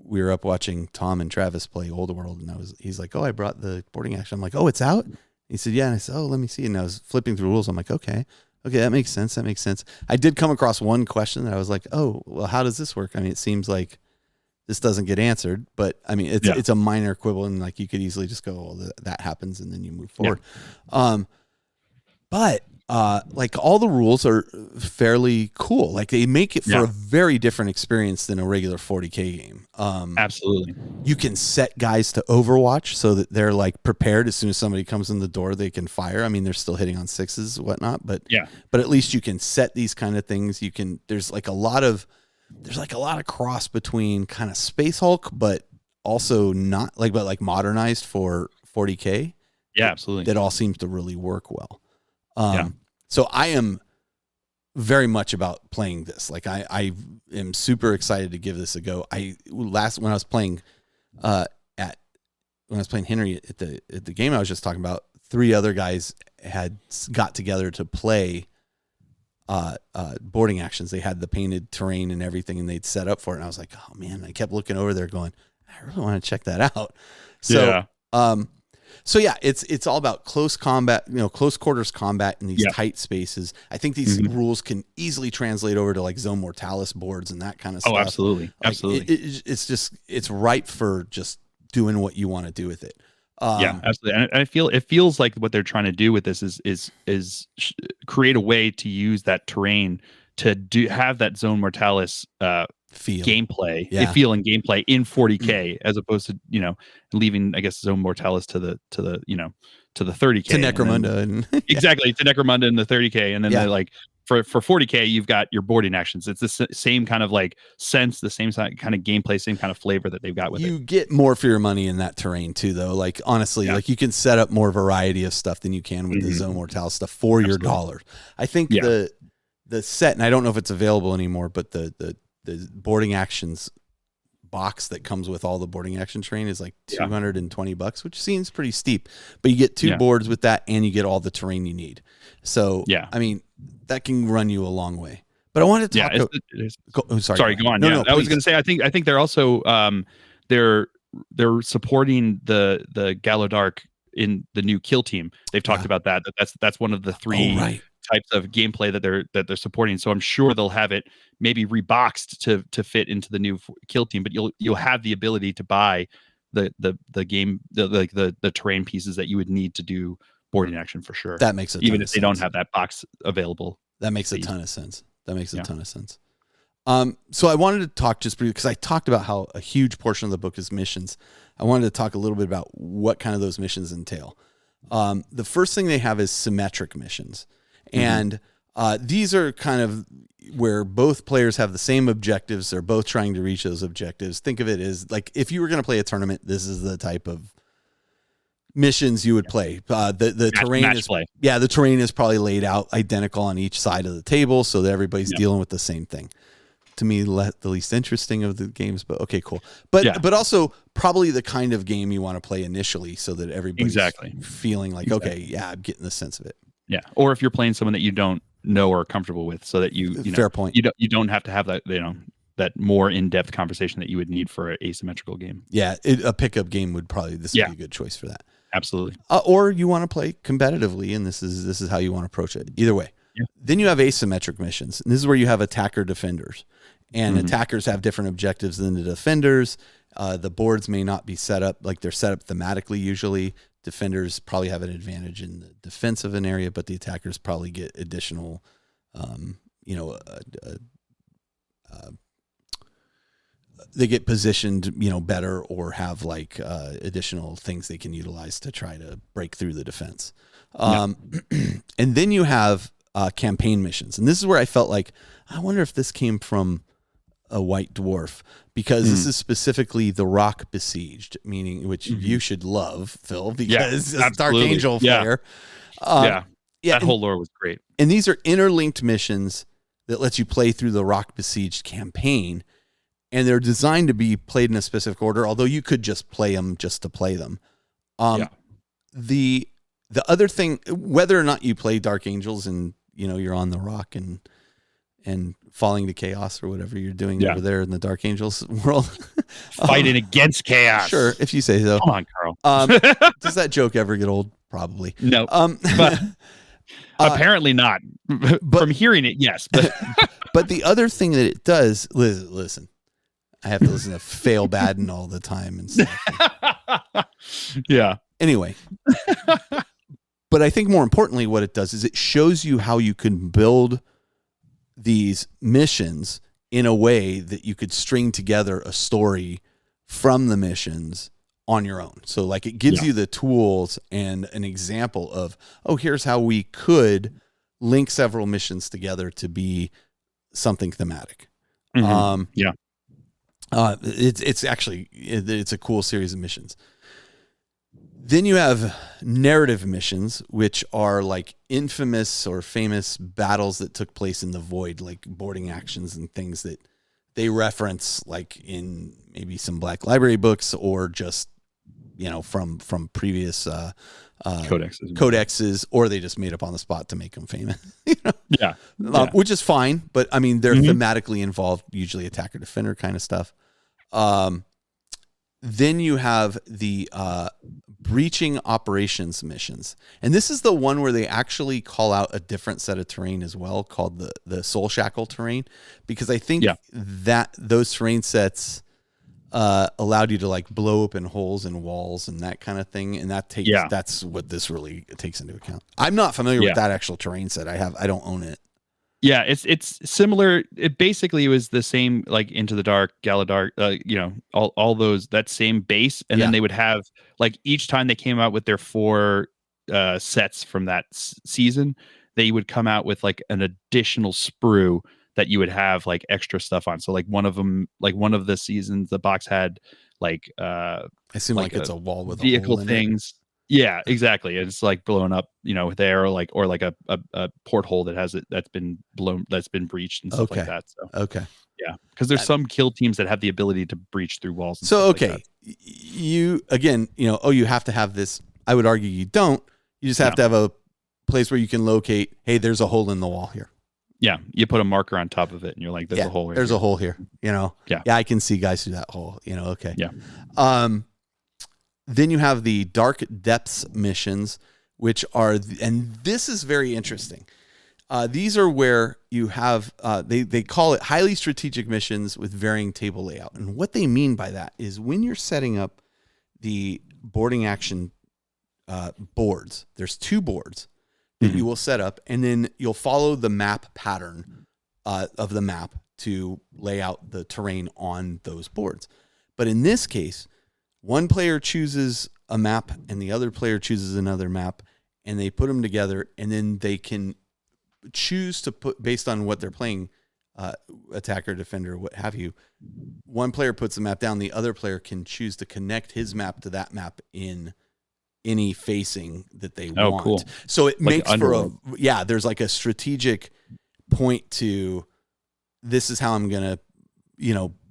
We were up watching Tom and Travis play Old World, and he's like, oh, I brought the boarding action. I'm like, oh, it's out? He said, yeah. And I said, oh, let me see. And I was flipping through rules. I'm like, okay, that makes sense. I did come across one question that I was like, oh, well, how does this work? I mean, it seems like this doesn't get answered, but I mean, it's a minor quibble, and like you could easily just go, well, that happens, and then you move forward. But like all the rules are fairly cool. Like they make it for a very different experience than a regular 40K game. Absolutely. You can set guys to Overwatch so that they're like prepared as soon as somebody comes in the door, they can fire. I mean, they're still hitting on 6s, whatnot, but at least you can set these kind of things. There's a lot of cross between kind of Space Hulk, but also not like modernized for 40K. Yeah, absolutely. That all seems to really work well. So I am very much about playing this. Like I am super excited to give this a go. When I was playing Henry at the game I was just talking about, 3 other guys had got together to play boarding actions. They had the painted terrain and everything, and they'd set up for it. And I was like, oh man, I kept looking over there going, I really want to check that out. So, So yeah, it's all about close combat, close quarters combat in these tight spaces. I think these rules can easily translate over to like Zone Mortalis boards and that kind of stuff. Oh, absolutely, absolutely. It's ripe for just doing what you want to do with it. Absolutely. And it feels like what they're trying to do with this is create a way to use that terrain to have that Zone Mortalis gameplay, feel and gameplay in 40K, as opposed to leaving, I guess, Zone Mortalis to the 30K, to Necromunda, exactly, to Necromunda and the 30K, and then they're like for 40K you've got your boarding actions. It's the same kind of like sense, the same kind of gameplay, same kind of flavor that they've got with it. You get more for your money in that terrain too, though. Like honestly, like you can set up more variety of stuff than you can with the Zone Mortalis stuff for your dollar. I think the set, and I don't know if it's available anymore, but the boarding actions box that comes with all the boarding action terrain is like $220, which seems pretty steep. But you get 2 boards with that, and you get all the terrain you need. So I mean, that can run you a long way. But I wanted to talk. Sorry, go on. No, I was going to say I think they're also they're supporting the Gallowdark in the new Kill Team. They've talked about that's one of the 3 types of gameplay that they're supporting. So I'm sure they'll have it maybe reboxed to fit into the new Kill Team, but you'll have the ability to buy the game the terrain pieces that you would need to do boarding action for sure. That makes a ton even of if sense. They don't have that box available. That makes a ton of sense. So I wanted to talk just briefly, because I talked about how a huge portion of the book is missions. I wanted to talk a little bit about what kind of those missions entail. The first thing they have is symmetric missions. And these are kind of where both players have the same objectives. They're both trying to reach those objectives. Think of it as like, if you were going to play a tournament, this is the type of missions you would play. The terrain is probably laid out identical on each side of the table, so that everybody's dealing with the same thing. To me, the least interesting of the games, but okay, cool. But also probably the kind of game you want to play initially, so that everybody's feeling like, okay, I'm getting the sense of it. Yeah, or if you're playing someone that you don't know or are comfortable with, so that you know, fair point. You don't have to have that that more in-depth conversation that you would need for an asymmetrical game. Yeah, a pickup game would probably be a good choice for that. Absolutely. Or you want to play competitively, and this is how you want to approach it. Either way. Yeah. Then you have asymmetric missions, and this is where you have attacker defenders, and attackers have different objectives than the defenders. The boards may not be set up like they're set up thematically. Usually, defenders probably have an advantage in the defense of an area, but the attackers probably get additional, they get positioned, better, or have like additional things they can utilize to try to break through the defense. And then you have campaign missions, and this is where I felt like, I wonder if this came from a White Dwarf, because this is specifically the Rock Besieged, meaning which you should love, Phil, because it's Dark Angel flair. That whole lore was great. And these are interlinked missions that lets you play through the Rock Besieged campaign, and they're designed to be played in a specific order, although you could just play them just to play them. The other thing, whether or not you play Dark Angels and you're on the rock and falling to chaos or whatever you're doing over there in the Dark Angels world, fighting against chaos. Sure, if you say so. Come on, Carl. Does that joke ever get old? Probably. No. But apparently not. From hearing it, yes. But but the other thing that it does, listen, I have to listen to Fail Baden all the time and stuff. Yeah. Anyway. But I think more importantly, what it does is it shows you how you can build these missions in a way that you could string together a story from the missions on your own. So like it gives you the tools and an example of, here's how we could link several missions together to be something thematic. It's actually, it's a cool series of missions. Then you have narrative missions, which are like infamous or famous battles that took place in the void, like boarding actions and things that they reference, like in maybe some Black Library books, or just from previous codexes, or they just made up on the spot to make them famous. Which is fine, but I mean they're thematically involved, usually attacker defender kind of stuff. Then you have the breaching operations missions. And this is the one where they actually call out a different set of terrain as well, called the Soul Shackle terrain, because I think that those terrain sets allowed you to like blow open holes in walls and that kind of thing. And that's what this really takes into account. I'm not familiar with that actual terrain set. I don't own it. Yeah, it's similar. It basically was the same, like Into the Dark, Gallowdark, all those, that same base, and then they would have, like, each time they came out with their 4 sets from that season, they would come out with like an additional sprue that you would have like extra stuff on. So like one of of the seasons, the box had like I assume like it's a wall with vehicle a hole in things. Yeah, exactly. It's like blown up, there, or like a porthole that's been blown, that's been breached and stuff like Okay. that. So Okay. yeah, because there's some kill teams that have the ability to breach through walls and So, stuff like okay. that. You, again, you have to have this. I would argue you don't. You just have to have a place where you can locate, hey, there's a hole in the wall here. Yeah. You put a marker on top of it and you're like, there's a hole here. There's a hole here, Yeah. I can see guys through that hole, okay. Yeah. Then you have the Dark Depths missions, which are, and this is very interesting. These are where you have, they call it highly strategic missions with varying table layout. And what they mean by that is when you're setting up the boarding action boards, there's 2 boards that you will set up, and then you'll follow the map pattern of the map to lay out the terrain on those boards. But in this case, one player chooses a map and the other player chooses another map, and they put them together, and then they can choose to put, based on what they're playing, attacker, defender, what have you. One player puts the map down, the other player can choose to connect his map to that map in any facing that they want. Cool. So it like makes for there's like a strategic point to, this is how I'm going to,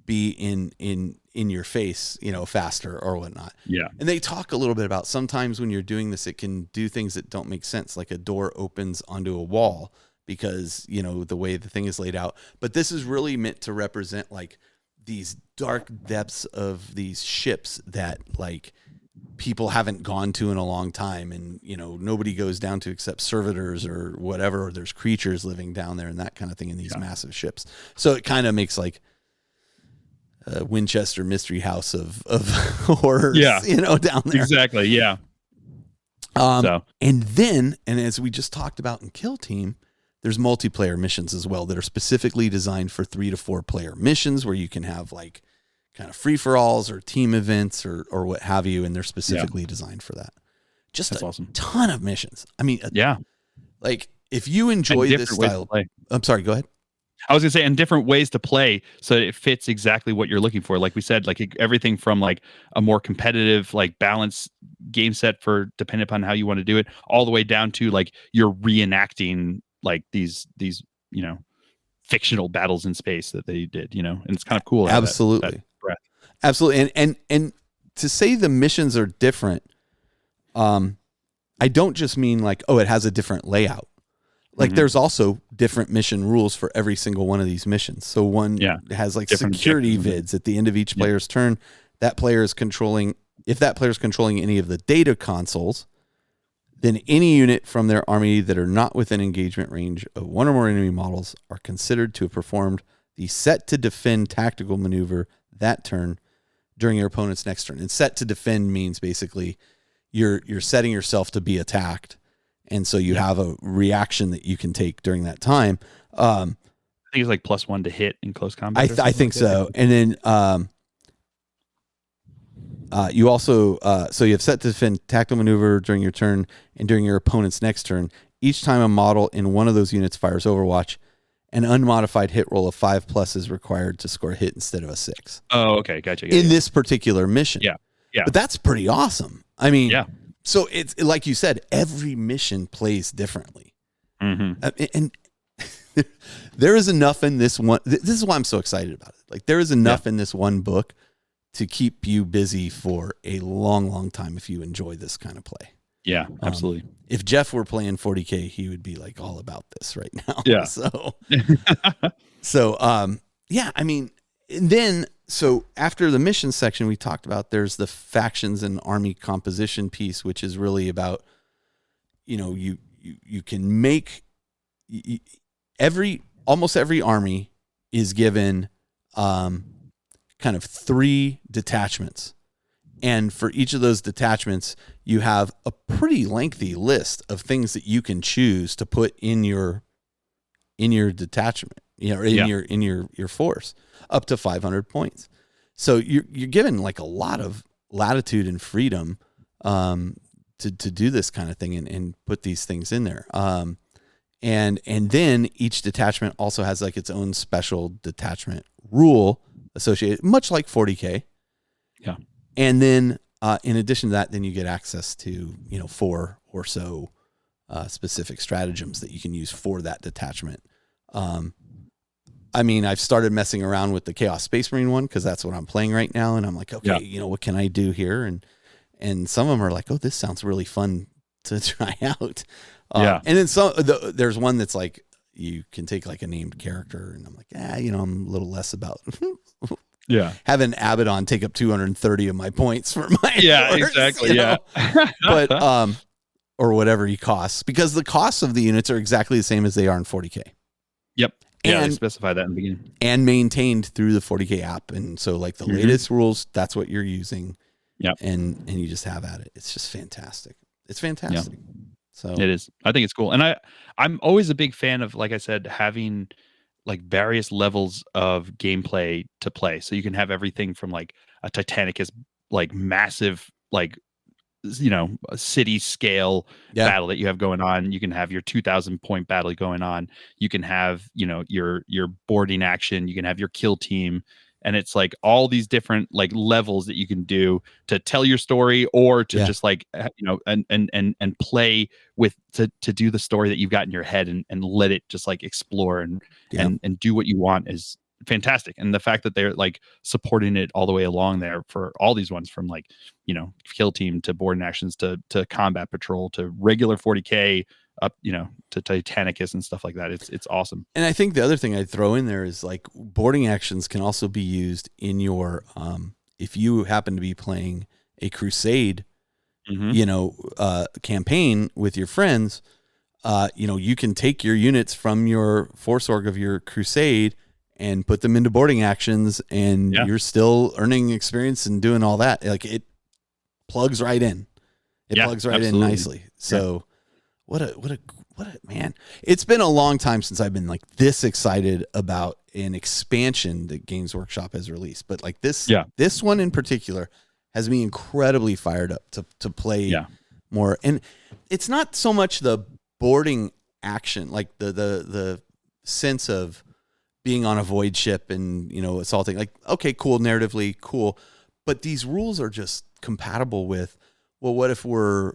be in your face, faster or whatnot. Yeah. And they talk a little bit about sometimes when you're doing this, it can do things that don't make sense. Like a door opens onto a wall because, the way the thing is laid out. But this is really meant to represent like these dark depths of these ships that like people haven't gone to in a long time. And, nobody goes down to except servitors or whatever, or there's creatures living down there and that kind of thing in these massive ships. So it kind of makes like Winchester mystery house of horrors, down there. Exactly. Yeah. And then, and as we just talked about in Kill Team, there's multiplayer missions as well that are specifically designed for 3 to 4 player missions where you can have like kind of free for alls or team events or what have you. And they're specifically designed for that. Just awesome. Ton of missions. I mean, like if you enjoy this style, I'm sorry, go ahead. I was gonna say, and different ways to play so that it fits exactly what you're looking for. Like we said, like everything from like a more competitive, like balanced game set for depending upon how you want to do it, all the way down to like you're reenacting like these fictional battles in space that they did, and it's kind of cool. Absolutely. Absolutely. And to say the missions are different, I don't just mean like, oh, it has a different layout. Like there's also different mission rules for every single one of these missions. So one has like different security vids at the end of each player's turn. That player is controlling, if that player is controlling any of the data consoles, then any unit from their army that are not within engagement range of one or more enemy models are considered to have performed the set to defend tactical maneuver that turn during your opponent's next turn. And set to defend means basically you're setting yourself to be attacked. And so you have a reaction that you can take during that time. I think it's like +1 to hit in close combat. I think so. And then you also, so you have set to defend tactical maneuver during your turn and during your opponent's next turn. Each time a model in one of those units fires Overwatch, an unmodified hit roll of 5+ is required to score a hit instead of a 6. Oh, okay. Gotcha. In this particular mission. Yeah. But that's pretty awesome. I mean, yeah. So it's like you said, every mission plays differently. And there is enough in this one. This is why I'm so excited about it. Like there is enough in this one book to keep you busy for a long, long time if you enjoy this kind of play. Yeah, absolutely. If Jeff were playing 40K, he would be like all about this right now. Yeah. So yeah, I mean, and then, so after the mission section we talked about, there's the factions and army composition piece, which is really about, you can make almost every army is given kind of 3 detachments. And for each of those detachments, you have a pretty lengthy list of things that you can choose to put in your detachment, in your force, up to 500 points. So you're given like a lot of latitude and freedom to do this kind of thing and put these things in there. And then each detachment also has like its own special detachment rule associated, much like 40K. Yeah. And then in addition to that, then you get access to 4 or so specific stratagems that you can use for that detachment. I mean, I've started messing around with the Chaos Space Marine one because that's what I'm playing right now, and I'm like, okay, what can I do here? And some of them are like, oh, this sounds really fun to try out. And then there's one that's like, you can take like a named character, and I'm like, I'm a little less about having Abaddon take up 230 of my points for my exactly. But or whatever he costs, because the costs of the units are exactly the same as they are in 40K. Yep. Yeah, they specify that in the beginning. And maintained through the 40K app. And so like the latest rules, that's what you're using. Yeah. And you just have at it. It's just fantastic. It's fantastic. Yep. So it is. I think it's cool. And I'm always a big fan of, like I said, having like various levels of gameplay to play. So you can have everything from like a Titanicus, like massive, like, a city scale battle that you have going on. You can have your 2,000 point battle going on. You can have, your boarding action. You can have your kill team. And it's like all these different like levels that you can do to tell your story, or to just like, and play with, to do the story that you've got in your head, and let it just like explore and do what you want is fantastic. And the fact that they're like supporting it all the way along there for all these ones, from like, kill team to boarding actions to combat patrol to regular 40K up, to Titanicus and stuff like that. It's awesome. And I think the other thing I'd throw in there is like boarding actions can also be used in your, if you happen to be playing a crusade, campaign with your friends, you can take your units from your force org of your crusade and put them into boarding actions, and you're still earning experience and doing all that. Like it plugs right in. It plugs right in nicely. So what a man. It's been a long time since I've been like this excited about an expansion that Games Workshop has released. But like this one in particular has me incredibly fired up to play more. And it's not so much the boarding action, like the sense of being on a void ship and, assaulting, like, okay, cool, narratively cool. But these rules are just compatible with, well, what if we're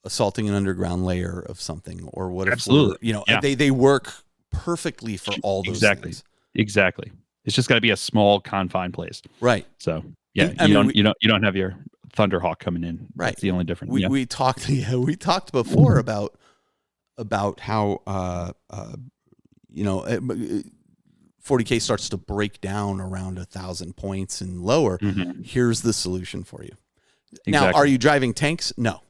assaulting an underground layer of something, or what if we're, they work perfectly for all those things. Exactly. It's just got to be a small confined place. Right. So you don't have your Thunderhawk coming in. Right. That's the only difference. We talked before about how, 40K starts to break down around 1,000 points and lower. Here's the solution for you. Exactly. Now, are you driving tanks? No.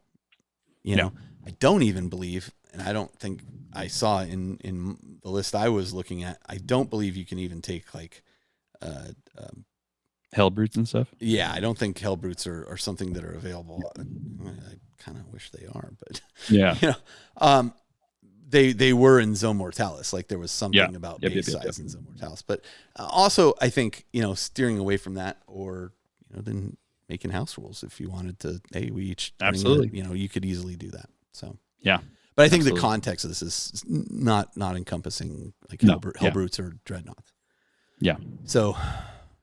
I don't even believe, and I don't think I saw in the list I was looking at, I don't believe you can even take like Hellbrutes and stuff. Yeah, I don't think Hellbrutes are something that are available. I kind of wish they are, but they were in Zone Mortalis. Like there was something about base size in Zone Mortalis. But also, I think, steering away from that, or, then making house rules if you wanted to, hey, we each, you could easily do that. So, but I think the context of this is not encompassing like Hellbrutes or Dreadnoughts. Yeah. So,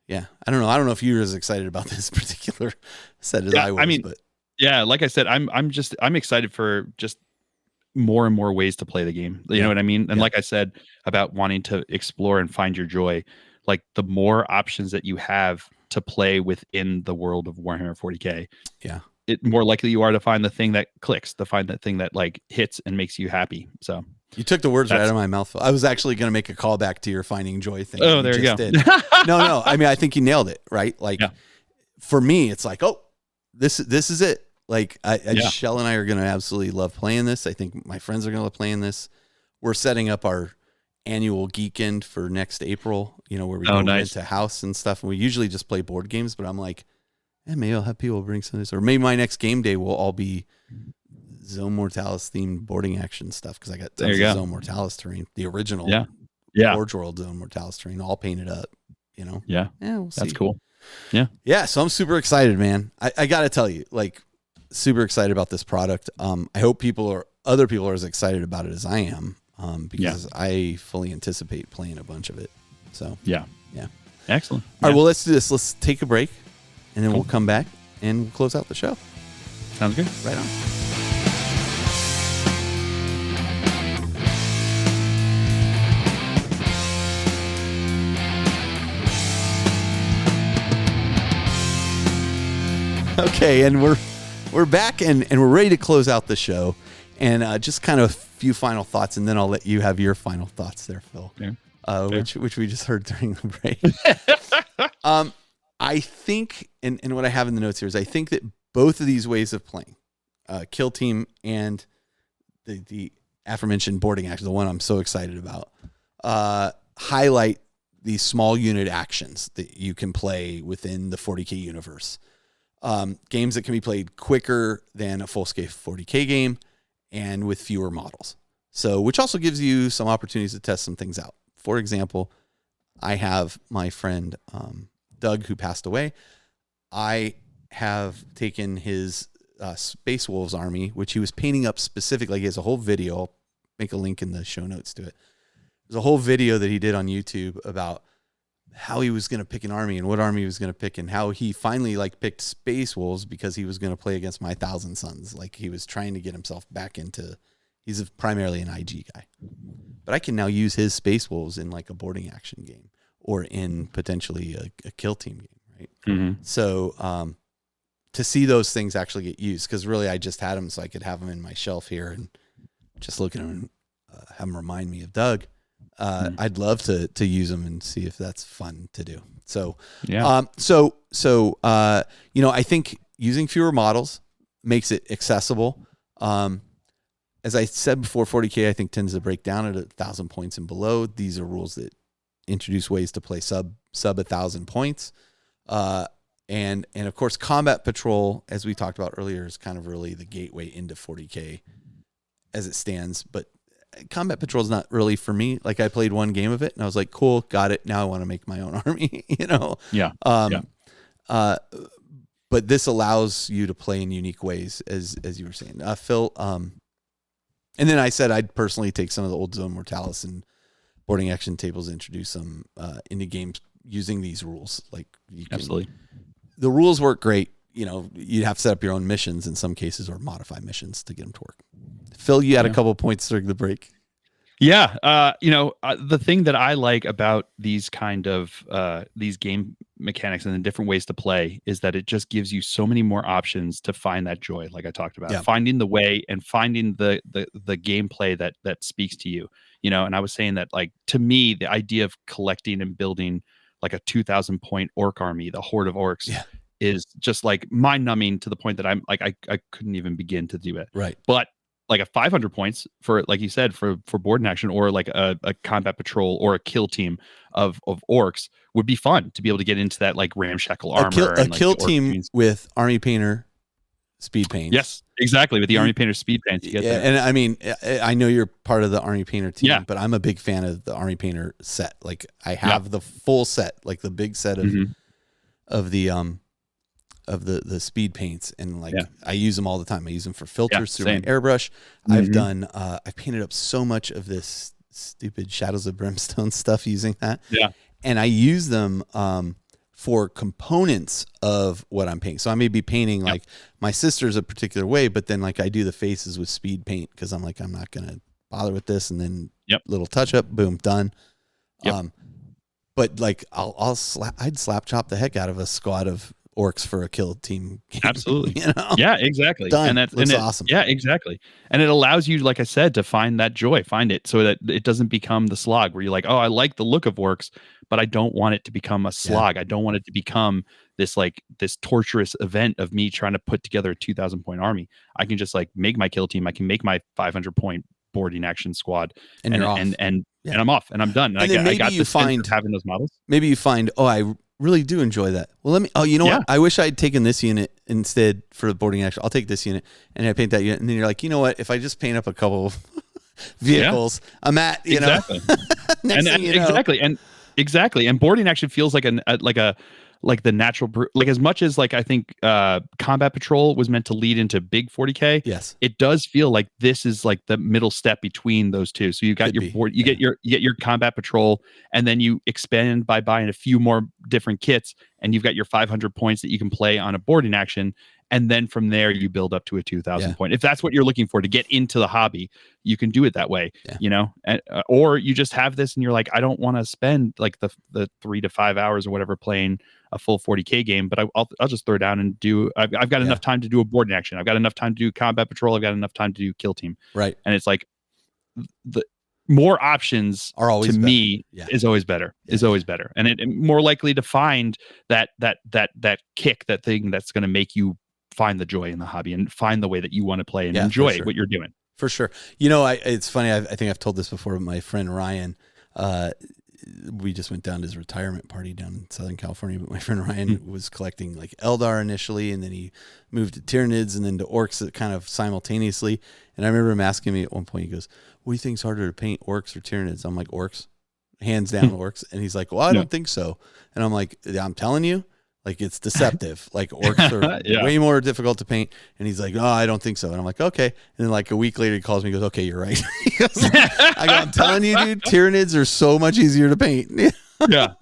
I don't know. I don't know if you're as excited about this particular set as I was. I mean, but like I said, I'm excited for just more and more ways to play the game. You know what I mean? And like I said about wanting to explore and find your joy, like the more options that you have to play within the world of Warhammer 40K, it more likely you are to find the thing that clicks, to find that thing that like hits and makes you happy. So you took the words right out of my mouth. I was actually going to make a callback to your finding joy thing. Oh, there you go. No. I mean, I think you nailed it, right? Like for me, it's like, oh, this is it. Like Shell and I are going to absolutely love playing this. I think my friends are going to love playing this. We're setting up our annual Geekend for next April, where we go into house and stuff. And we usually just play board games, but I'm like, maybe I'll have people bring some of this, or maybe my next game day will all be Zone Mortalis themed boarding action stuff. Cause I got tons of Zone Mortalis terrain, the original Forge World Zone Mortalis terrain, all painted up, we'll see. That's cool. So I'm super excited, man. I got to tell you, like, super excited about this product. I hope other people are as excited about it as I am, because I fully anticipate playing a bunch of it. So excellent. All right, well, let's do this. Let's take a break, and then we'll come back and we'll close out the show. Sounds good. Right on. Okay, and we're back and we're ready to close out the show, and just kind of a few final thoughts, and then I'll let you have your final thoughts there, Phil. Yeah. Which we just heard during the break. I think, and what I have in the notes here is I think that both of these ways of playing, Kill Team and the aforementioned boarding action, the one I'm so excited about, highlight these small unit actions that you can play within the 40K universe. Games that can be played quicker than a full-scale 40K game and with fewer models. So, which also gives you some opportunities to test some things out. For example, I have my friend Doug, who passed away. I have taken his Space Wolves army, which he was painting up specifically. He has a whole video. I'll make a link in the show notes to it. There's a whole video that he did on YouTube about how he was going to pick an army and what army he was going to pick, and how he finally picked Space Wolves because he was going to play against my Thousand Sons. Like, he was trying to get himself back into, he's primarily an IG guy, but I can now use his Space Wolves in like a boarding action game or in potentially a Kill Team game. Right. Mm-hmm. So, to see those things actually get used, because really I just had them so I could have them in my shelf here and just look at them and have them remind me of Doug. I'd love to use them and see if that's fun to do. So, yeah. I think using fewer models makes it accessible. As I said before, 40K, I think, tends to break down at 1,000 points and below. These are rules that introduce ways to play sub 1,000 points. And of course, Combat Patrol, as we talked about earlier, is kind of really the gateway into 40K as it stands. But Combat Patrol is not really for me. Like, I played one game of it and I was like, cool, got it. Now I want to make my own army, Yeah. But this allows you to play in unique ways, as you were saying, Phil. And then I said I'd personally take some of the old Zone Mortalis and boarding action tables and introduce them into games using these rules. Like, absolutely, the rules work great. You'd have to set up your own missions in some cases or modify missions to get them to work. Phil, you had a couple of points during the break. Yeah. The thing that I like about these kind of these game mechanics and the different ways to play is that it just gives you so many more options to find that joy. Like I talked about, finding the way and finding the gameplay that speaks to you, and I was saying that, like, to me, the idea of collecting and building like a 2,000 point orc army, the horde of orcs, is just like mind numbing to the point that I'm like, I couldn't even begin to do it. Right. But like a 500 points for, like you said, for board and action, or like a Combat Patrol or a Kill Team of orcs would be fun to be able to get into that, like, ramshackle armor. A Kill Team with Army Painter speed paints. Yes, exactly, with the Army Painter speed paints. And I mean, I know you're part of the Army Painter team, but I'm a big fan of the Army Painter set. Like, I have the full set, like the big set of the speed paints, and I use them all the time. I use them for filters through my airbrush. I've done I've painted up so much of this stupid Shadows of Brimstone stuff using that. Yeah. And I use them for components of what I'm painting. So I may be painting like my sister's a particular way, but then like I do the faces with speed paint because I'm like, I'm not gonna bother with this, and then little touch up, boom, done. But like I'd slap chop the heck out of a squad of orcs for a Kill Team game. Absolutely. Yeah, exactly. Done. And that's awesome. Yeah, exactly. And it allows you, like I said, to find that joy, find it, so that it doesn't become the slog where you're like, oh, I like the look of orcs, but I don't want it to become a slog. I don't want it to become this torturous event of me trying to put together a 2,000 point army. I can just like make my Kill Team. I can make my 500 point boarding action squad, and I'm off and I'm done. And then maybe I got you find having those models. Maybe you find, I really do enjoy that. Well, you know what? I wish I'd taken this unit instead for the boarding action. I'll take this unit, and I paint that unit. And then you're like, you know what? If I just paint up a couple of vehicles, I'm at, exactly. Next thing you know. Exactly. And boarding action feels like a like the natural, like as much as like I think Combat Patrol was meant to lead into big 40K. Yes. It does feel like this is like the middle step between those two. So you got your board, you get your Combat Patrol, and then you expand by buying a few more different kits, and you've got your 500 points that you can play on a boarding action. And then from there, you build up to a 2,000 point. If that's what you're looking for to get into the hobby, you can do it that way, you know, and, or you just have this and you're like, I don't want to spend like the 3 to 5 hours or whatever playing a full 40K game, but I'll just throw down and do, I've got enough time to do a boarding action. I've got enough time to do Combat Patrol. I've got enough time to do Kill Team. Right. And it's like the more options are always to better. Me is always better, is always better. And it more likely to find that kick, that thing that's going to make you find the joy in the hobby and find the way that you want to play and enjoy what you're doing. For sure. You know, it's funny. I think I've told this before, but my friend Ryan, we just went down to his retirement party down in Southern California, but my friend Ryan was collecting like Eldar initially, and then he moved to Tyranids and then to Orcs kind of simultaneously. And I remember him asking me at one point, he goes, what do you think's harder to paint, Orcs or Tyranids? I'm like, Orcs, hands down Orcs. And he's like, well, I don't think so. And I'm like, I'm telling you, like, it's deceptive. Like, Orcs are way more difficult to paint. And he's like, oh, I don't think so. And I'm like, okay. And then like a week later, he calls me and goes, okay, you're right. I'm telling you, dude, Tyranids are so much easier to paint. Yeah.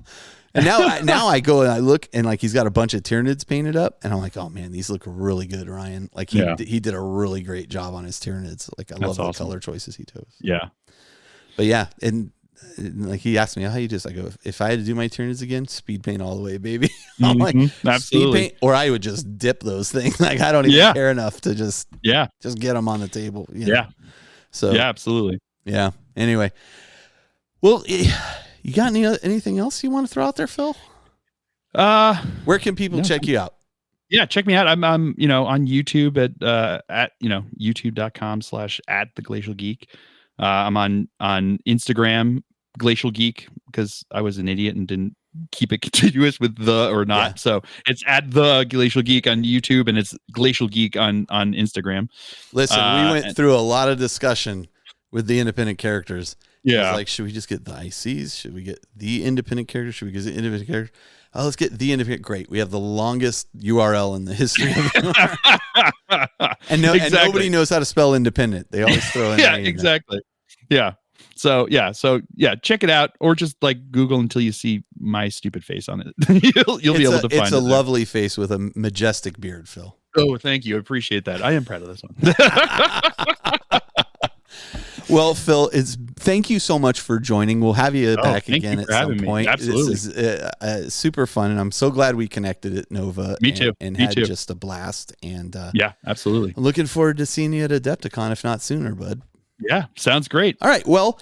And now I go and I look, and like he's got a bunch of Tyranids painted up, and I'm like, oh man, these look really good, Ryan. Like he did a really great job on his Tyranids. Like I love the color choices he chose. Yeah. But yeah, and like he asked me, how you just, I go, if I had to do my Tyranids again, speed paint all the way, baby. I'm like, absolutely. Speed paint, or I would just dip those things. Like I don't even care enough to just get them on the table. You know? So absolutely. Yeah. Anyway, well, you got anything else you want to throw out there, Phil? Where can people check you out? Yeah, check me out. I'm on YouTube at youtube.com/@theglacialgeek. I'm on Instagram, Glacial Geek, because I was an idiot and didn't keep it continuous with the or not. Yeah. So it's at the Glacial Geek on YouTube, and it's Glacial Geek on Instagram. Listen, we went through a lot of discussion with the independent characters. Yeah. Like, should we just get the ICs? Should we get the independent character? Should we get the independent character? Oh, let's get the independent. Great. We have the longest URL in the history of and nobody knows how to spell independent. They always throw in exactly. Yeah. So check it out, or just like Google until you see my stupid face on it. you'll be able to find it. It's a lovely face with a majestic beard, Phil. Oh, thank you. I appreciate that. I am proud of this one. Well, Phil, thank you so much for joining. We'll have you back again at some point. Absolutely. This is super fun, and I'm so glad we connected at Nova. Me too. And had just a blast. And absolutely. I'm looking forward to seeing you at Adepticon, if not sooner, bud. Yeah, sounds great. All right. Well,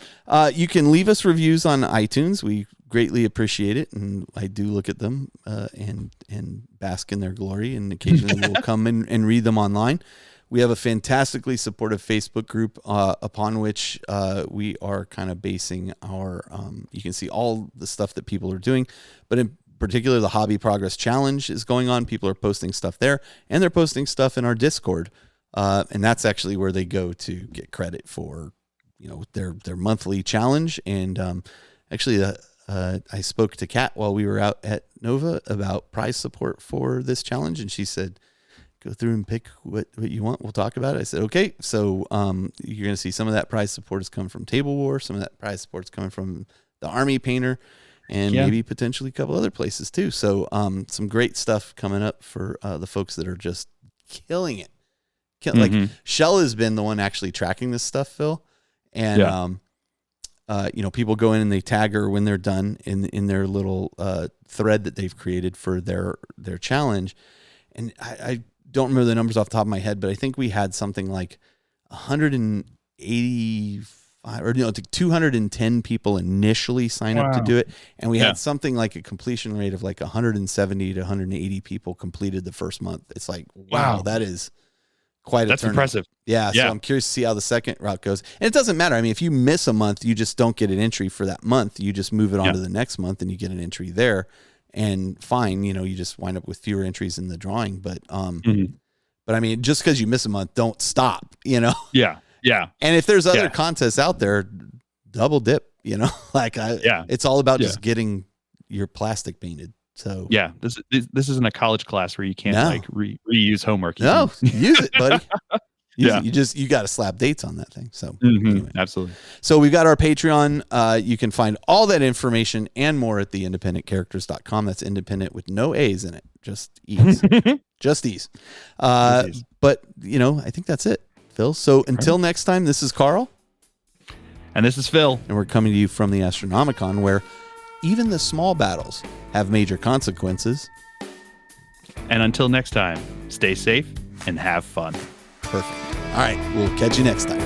you can leave us reviews on iTunes. We greatly appreciate it, and I do look at them and bask in their glory, and occasionally we'll come and read them online. We have a fantastically supportive Facebook group upon which we are kind of basing our, you can see all the stuff that people are doing, but in particular, the Hobby Progress Challenge is going on. People are posting stuff there, and they're posting stuff in our Discord. And that's actually where they go to get credit for, their monthly challenge. And actually, I spoke to Kat while we were out at Nova about prize support for this challenge, and she said, go through and pick what you want. We'll talk about it. I said, okay. So you're going to see some of that prize support is coming from Table War. Some of that prize support is coming from the Army Painter, and maybe potentially a couple other places too. So some great stuff coming up for the folks that are just killing it. Like Shell has been the one actually tracking this stuff, Phil. And, people go in and they tag her when they're done in their little thread that they've created for their challenge. And I don't remember the numbers off the top of my head, but I think we had something like 210 people initially sign up to do it. And we had something like a completion rate of like 170 to 180 people completed the first month. It's like, wow. That is quite That's impressive. Yeah. So I'm curious to see how the second route goes. And it doesn't matter. I mean, if you miss a month, you just don't get an entry for that month. You just move it on to the next month and you get an entry there. And fine, you just wind up with fewer entries in the drawing. But but I mean, just because you miss a month, don't stop, Yeah. And if there's other contests out there, double dip, it's all about just getting your plastic painted. So yeah, this isn't a college class where you can't No. like reuse homework. You no, can- use it, buddy. Use Yeah. it. You got to slap dates on that thing. So Mhm, absolutely. So we've got our Patreon. You can find all that information and more at theindependentcharacters.com. That's independent with no A's in it. Just E's. Just E's. But, I think that's it, Phil. So until next time, this is Carl. And this is Phil. And we're coming to you from the Astronomicon, where even the small battles have major consequences. And until next time, stay safe and have fun. Perfect. All right. We'll catch you next time.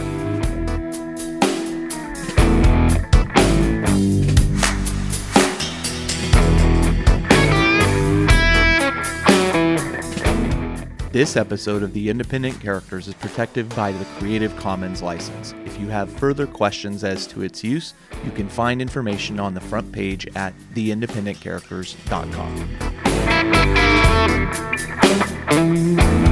This episode of The Independent Characters is protected by the Creative Commons license. If you have further questions as to its use, you can find information on the front page at theindependentcharacters.com.